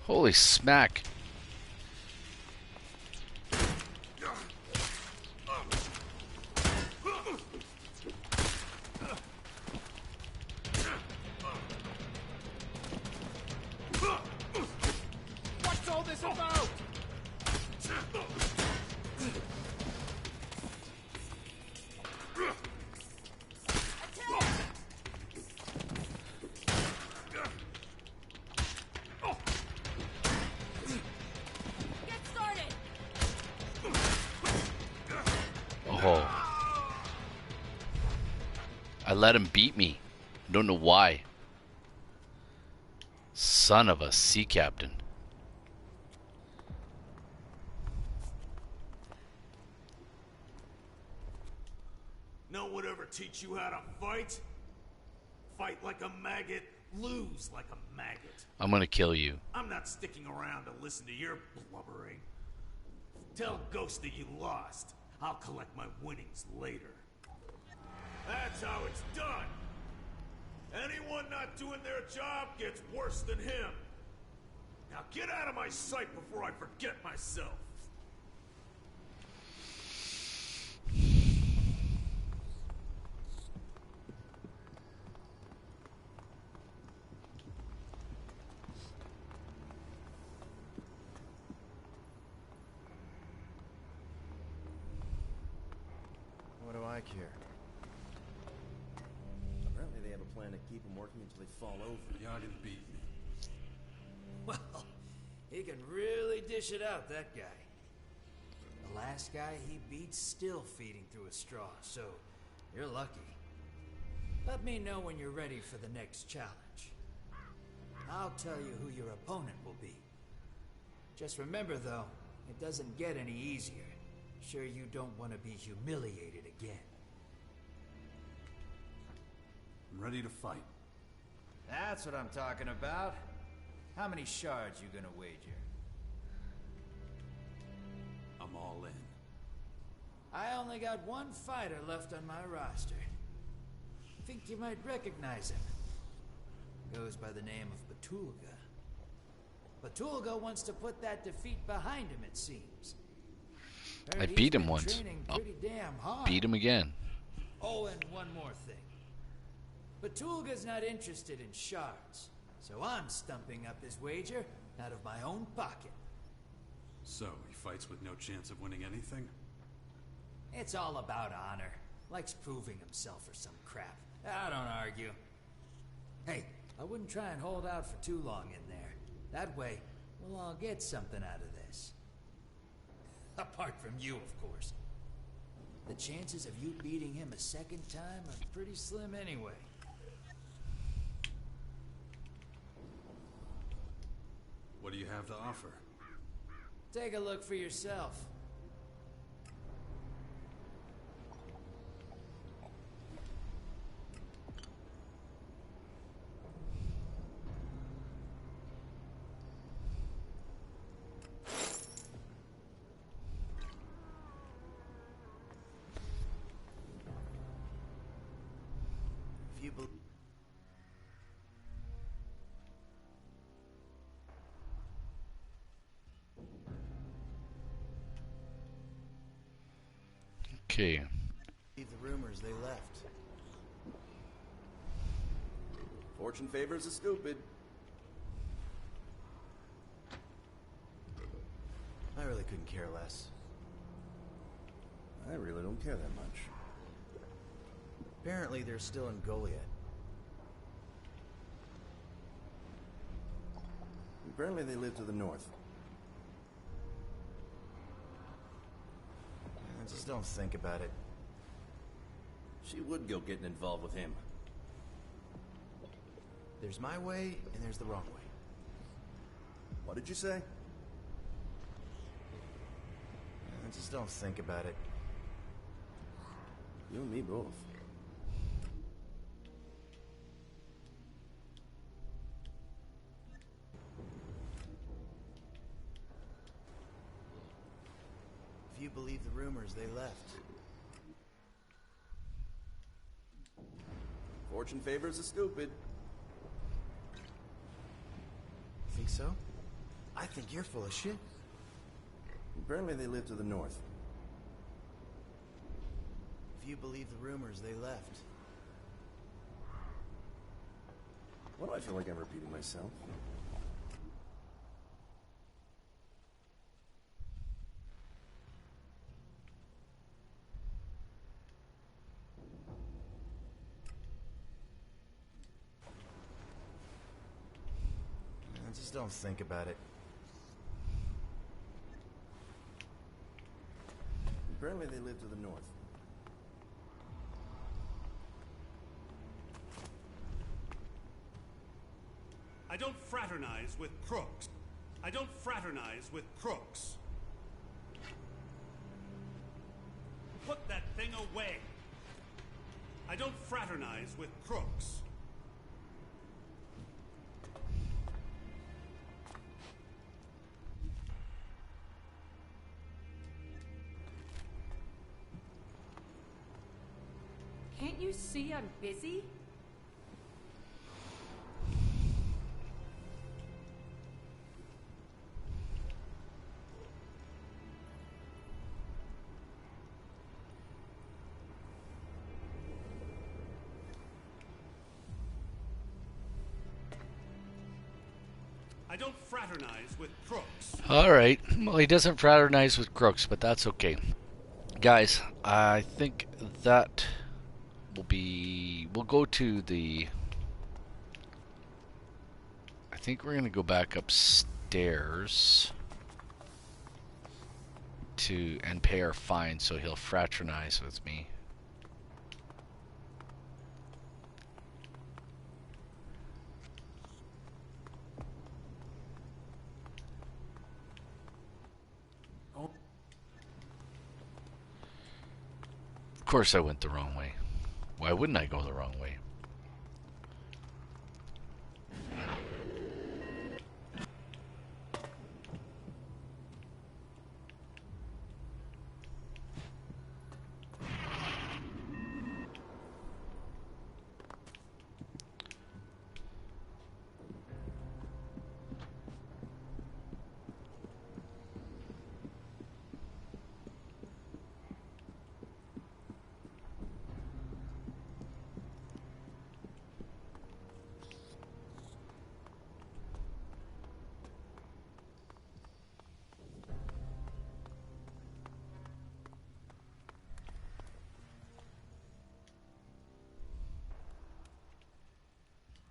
Holy smack. What's all this about? Oh. let him beat me. I don't know why. Son of a sea captain. No one ever teach you how to fight? Fight like a maggot, lose like a maggot. I'm gonna kill you. I'm not sticking around to listen to your blubbering. Tell Ghosty you lost. I'll collect my winnings later. That's how it's done. Anyone not doing their job gets worse than him. Now get out of my sight before I forget myself. What do I care? Apparently they have a plan to keep them working until they fall over. Yagen beat me. Well, he can really dish it out, that guy. The last guy he beat's still feeding through a straw, so you're lucky. Let me know when you're ready for the next challenge. I'll tell you who your opponent will be. Just remember, though, it doesn't get any easier. Sure you don't want to be humiliated again. I'm ready to fight. That's what I'm talking about. How many shards you gonna wager? I'm all in. I only got one fighter left on my roster. Think you might recognize him. Goes by the name of Batulga. Batulga wants to put that defeat behind him, it seems. I Heard beat he's him been once. training I'll pretty damn hard. beat him again. Oh, and one more thing. Batulga's not interested in shards, so I'm stumping up his wager out of my own pocket. So, he fights with no chance of winning anything? It's all about honor. Likes proving himself or some crap. I don't argue. Hey, I wouldn't try and hold out for too long in there. That way, we'll all get something out of this. Apart from you, of course. The chances of you beating him a second time are pretty slim anyway. What do you have to offer? Take a look for yourself. If you believe... Okay. The rumors they left. Fortune favors the stupid. I really couldn't care less. I really don't care that much. Apparently they're still in Goliath. Apparently they live to the north. Just don't think about it. She would go getting involved with him. There's my way, and there's the wrong way. What did you say? Just don't think about it. You and me both. If you believe the rumors, they left. Fortune favors the stupid. Think so? I think you're full of shit. Apparently they live to the north. If you believe the rumors, they left. Why do I feel like I'm repeating myself? Just don't think about it. Apparently they live to the north. fraternize with crooks. I don't fraternize with crooks. Put that thing away. I don't fraternize with crooks. Can't you see I'm busy? I don't fraternize with crooks. Alright. Well, he doesn't fraternize with crooks, but that's okay. Guys, I think that will be... We'll go to the... I think we're going to go back upstairs to and pay our fine so he'll fraternize with me. Of course I went the wrong way. Why wouldn't I go the wrong way?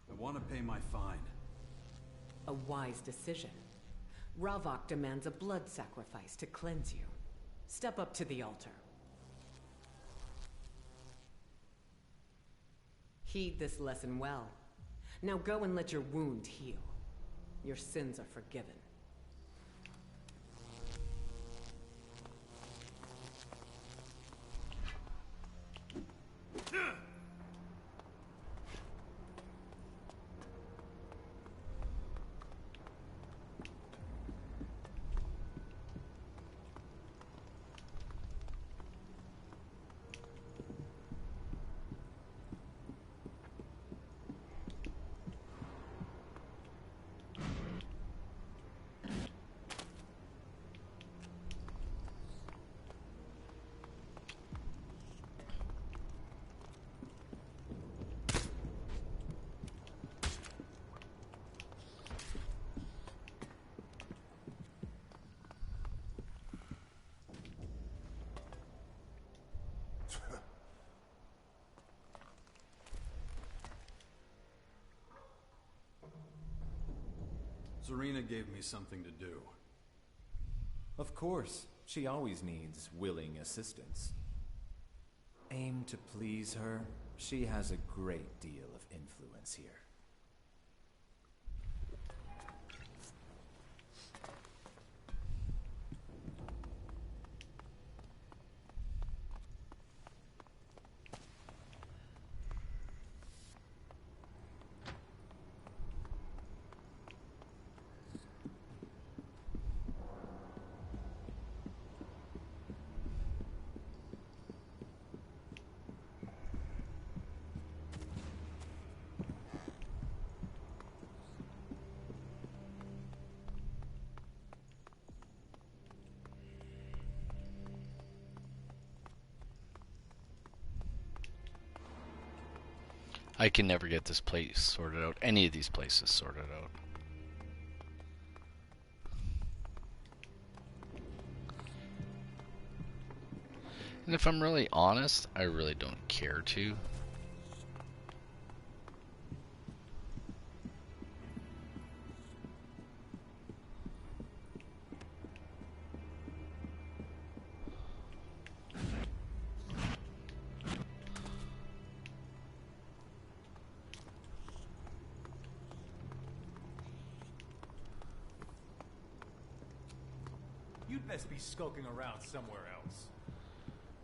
I want to pay my fine. A wise decision. Ravok demands a blood sacrifice to cleanse you. Step up to the altar. Heed this lesson well. Now go and let your wound heal. Your sins are forgiven. Serena gave me something to do. Of course, she always needs willing assistance. Aim to please her. She has a great deal of influence here. I can never get this place sorted out. Any of these places sorted out. And if I'm really honest, I really don't care to. You'd best be skulking around somewhere else.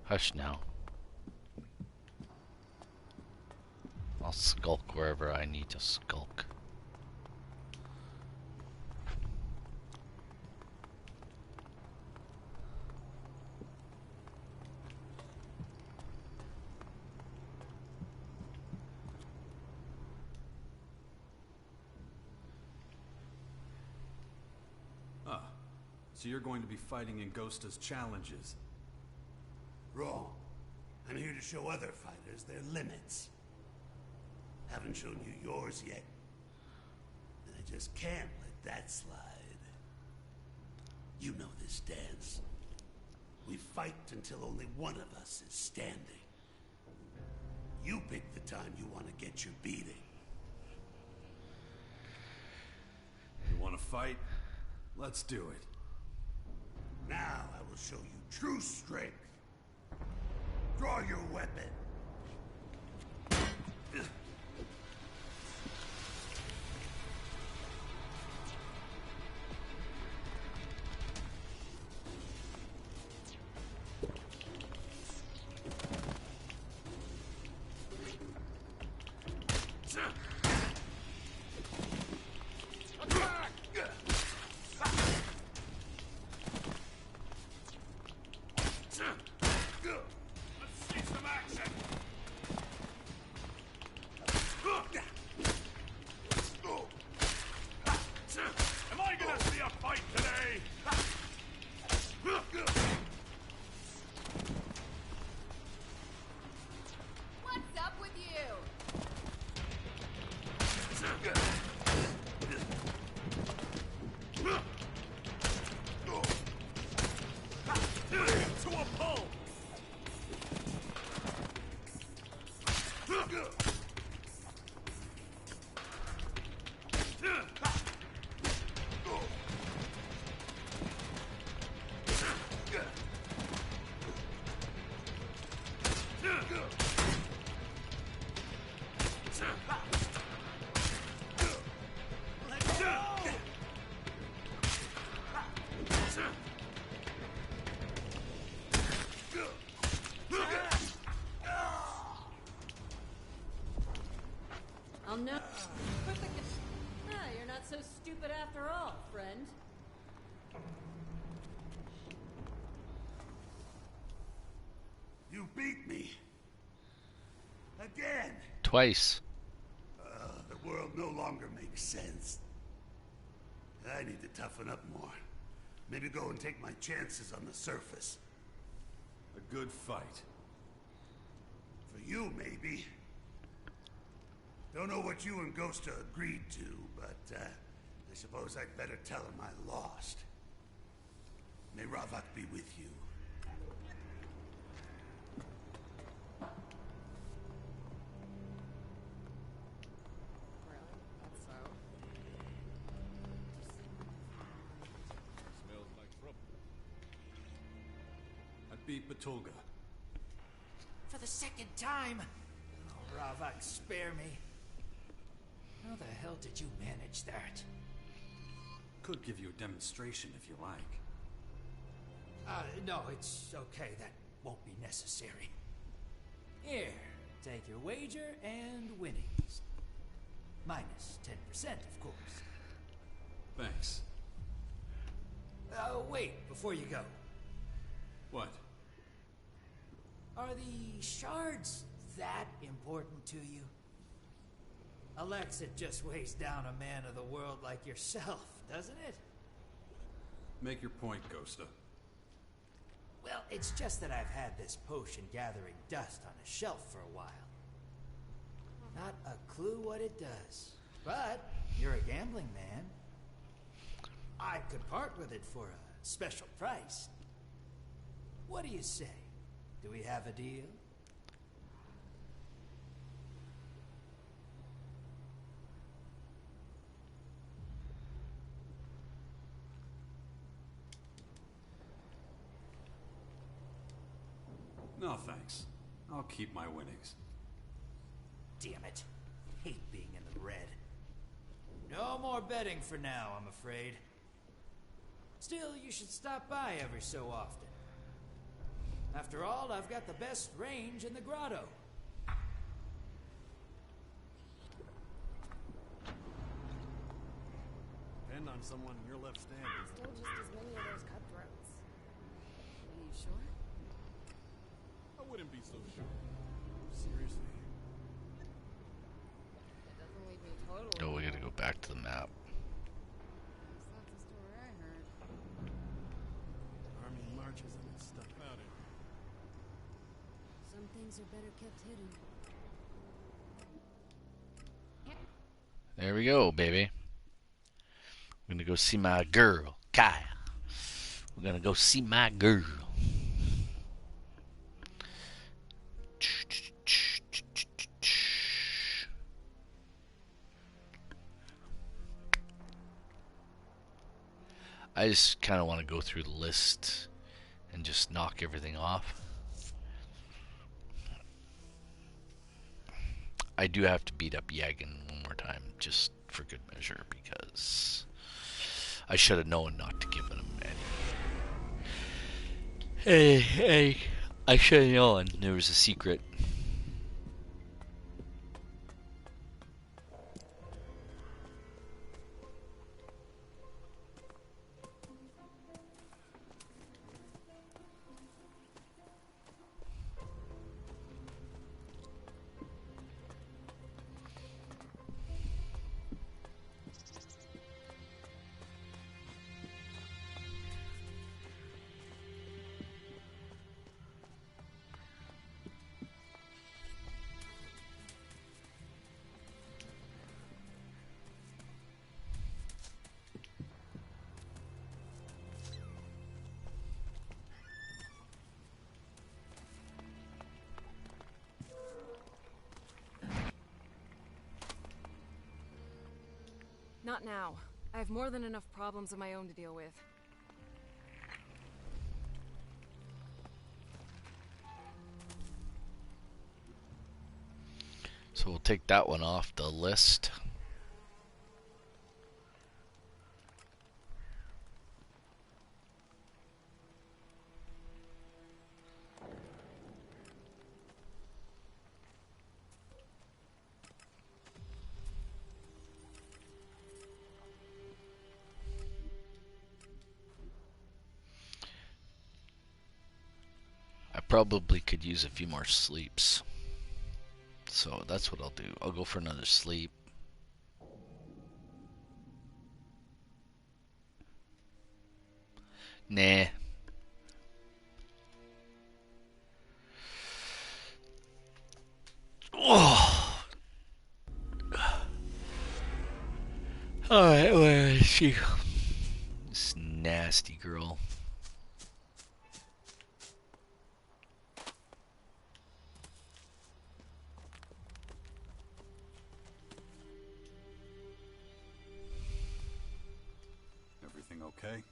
Hush now. I'll skulk wherever I need to skulk. So you're going to be fighting in Ghosta's challenges? Wrong. I'm here to show other fighters their limits. Haven't shown you yours yet. And I just can't let that slide. You know this dance. We fight until only one of us is standing. You pick the time you want to get your beating. You want to fight? Let's do it. Now I will show you true strength. Draw your weapon. I'll know. You're not so stupid after all, friend. You beat me. Again. Twice. The world no longer makes sense. I need to toughen up more. Maybe go and take my chances on the surface. A good fight. For you, maybe. Don't know what you and Ghosta agreed to, but I suppose I'd better tell him I lost. May Ravak be with you. Smells like trouble. I beat Batulga. For the second time! Oh, Ravak, spare me. How the hell did you manage that? Could give you a demonstration if you like. No, it's okay. That won't be necessary. Here, take your wager and winnings. Minus 10%, of course. Thanks. Wait, before you go. What? Are the shards that important to you? Elex, it just weighs down a man of the world like yourself, doesn't it? Make your point, Ghosta. Well, it's just that I've had this potion gathering dust on a shelf for a while. Not a clue what it does. But you're a gambling man. I could part with it for a special price. What do you say? Do we have a deal? No, thanks. I'll keep my winnings. Damn it. Hate being in the red. No more betting for now, I'm afraid. Still, you should stop by every so often. After all, I've got the best range in the grotto. Depend on someone you're left standing. Still just as many of those cutthroats. Are you sure? I wouldn't be so sure. Seriously. That doesn't leave me totally. Oh, we gotta go back to the map. That's not the story I heard. Army marches and it's stuff about it. Some things are better kept hidden. There we go, baby. We're gonna go see my girl, Kaya. We're gonna go see my girl. I just kind of want to go through the list and just knock everything off. I do have to beat up Yagin one more time, just for good measure, because I should have known not to give him any. Hey, I should have known there was a secret. Not now. I have more than enough problems of my own to deal with. So we'll take that one off the list. I probably could use a few more sleeps. So that's what I'll do. I'll go for another sleep. Nah. Oh. Alright, where is she? This nasty girl. Everything okay?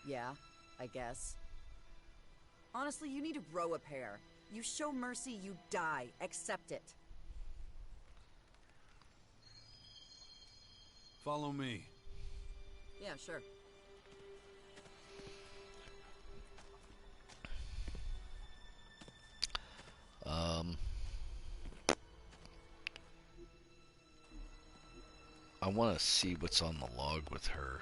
Yeah, I guess. Honestly, you need to grow a pair. You show mercy, you die. Accept it. Follow me. Yeah, sure. I want to see what's on the log with her.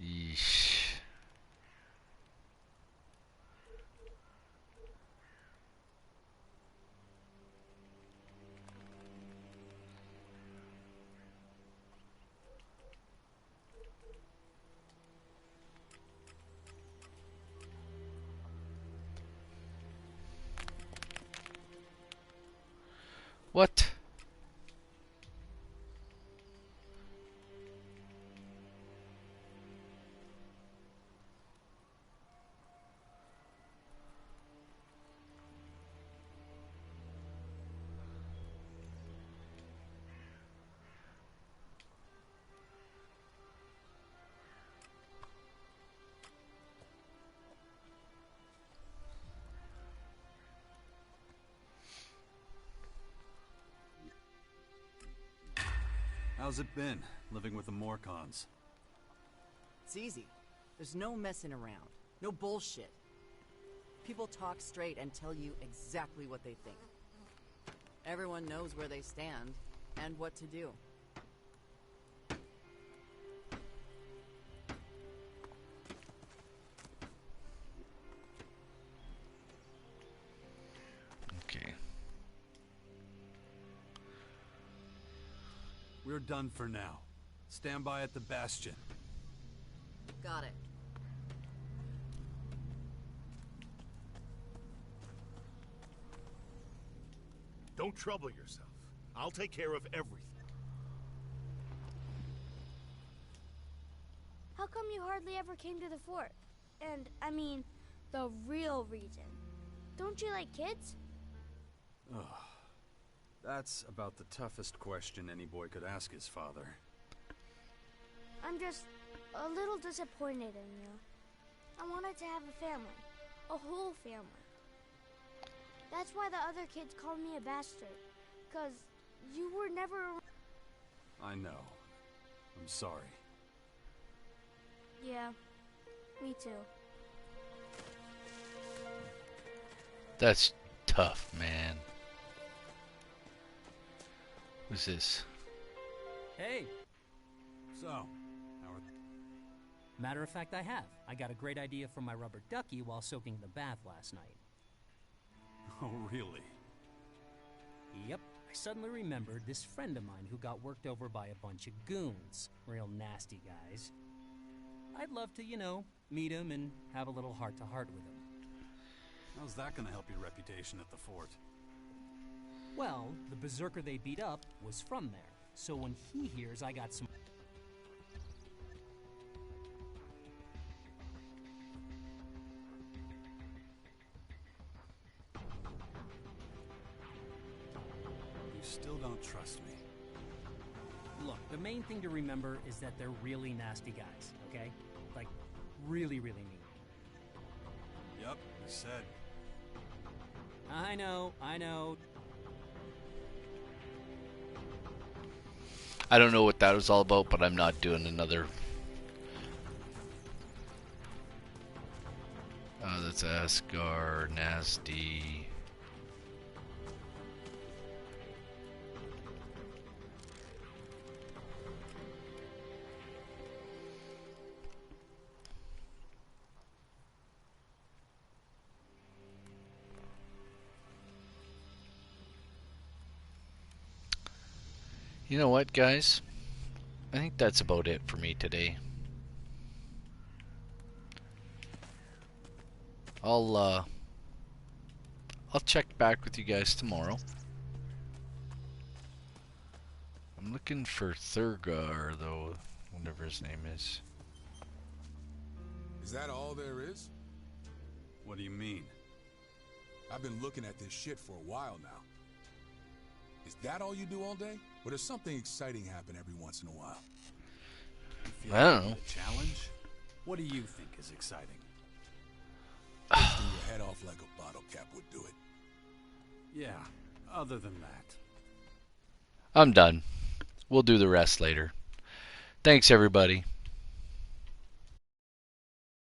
Yeesh. What? How's it been, living with the Morcons? It's easy. There's no messing around. No bullshit. People talk straight and tell you exactly what they think. Everyone knows where they stand and what to do. Okay. We're done for now. Stand by at the Bastion. Got it. Don't trouble yourself. I'll take care of everything. How come you hardly ever came to the fort? And, I mean, the real reason. Don't you like kids? Ugh. That's about the toughest question any boy could ask his father. I'm just a little disappointed in you. I wanted to have a family. A whole family. That's why the other kids called me a bastard. 'Cause you were never around. I know. I'm sorry. Yeah, me too. That's tough, man. Who's this? Hey. So, how are... Matter of fact, I have. I got a great idea for my rubber ducky while soaking in the bath last night. Oh, really? Yep. I suddenly remembered this friend of mine who got worked over by a bunch of goons. Real nasty guys. I'd love to, you know, meet him and have a little heart-to-heart with him. How's that gonna help your reputation at the fort? Well, the berserker they beat up was from there. So when he hears I got some... You still don't trust me. Look, the main thing to remember is that they're really nasty guys, okay? Like, really, really mean. Yep, you said. I know. I don't know what that was all about, but I'm not doing another. Oh, that's Asgar, nasty. You know what, guys? I think that's about it for me today. I'll check back with you guys tomorrow. I'm looking for Thurgar, though, whatever his name is. Is that all there is? What do you mean? I've been looking at this shit for a while now. Is that all you do all day? Or does something exciting happen every once in a while? I don't know. A challenge? What do you think is exciting? Lifting your head off like a bottle cap would do it. Yeah, other than that. I'm done. We'll do the rest later. Thanks, everybody.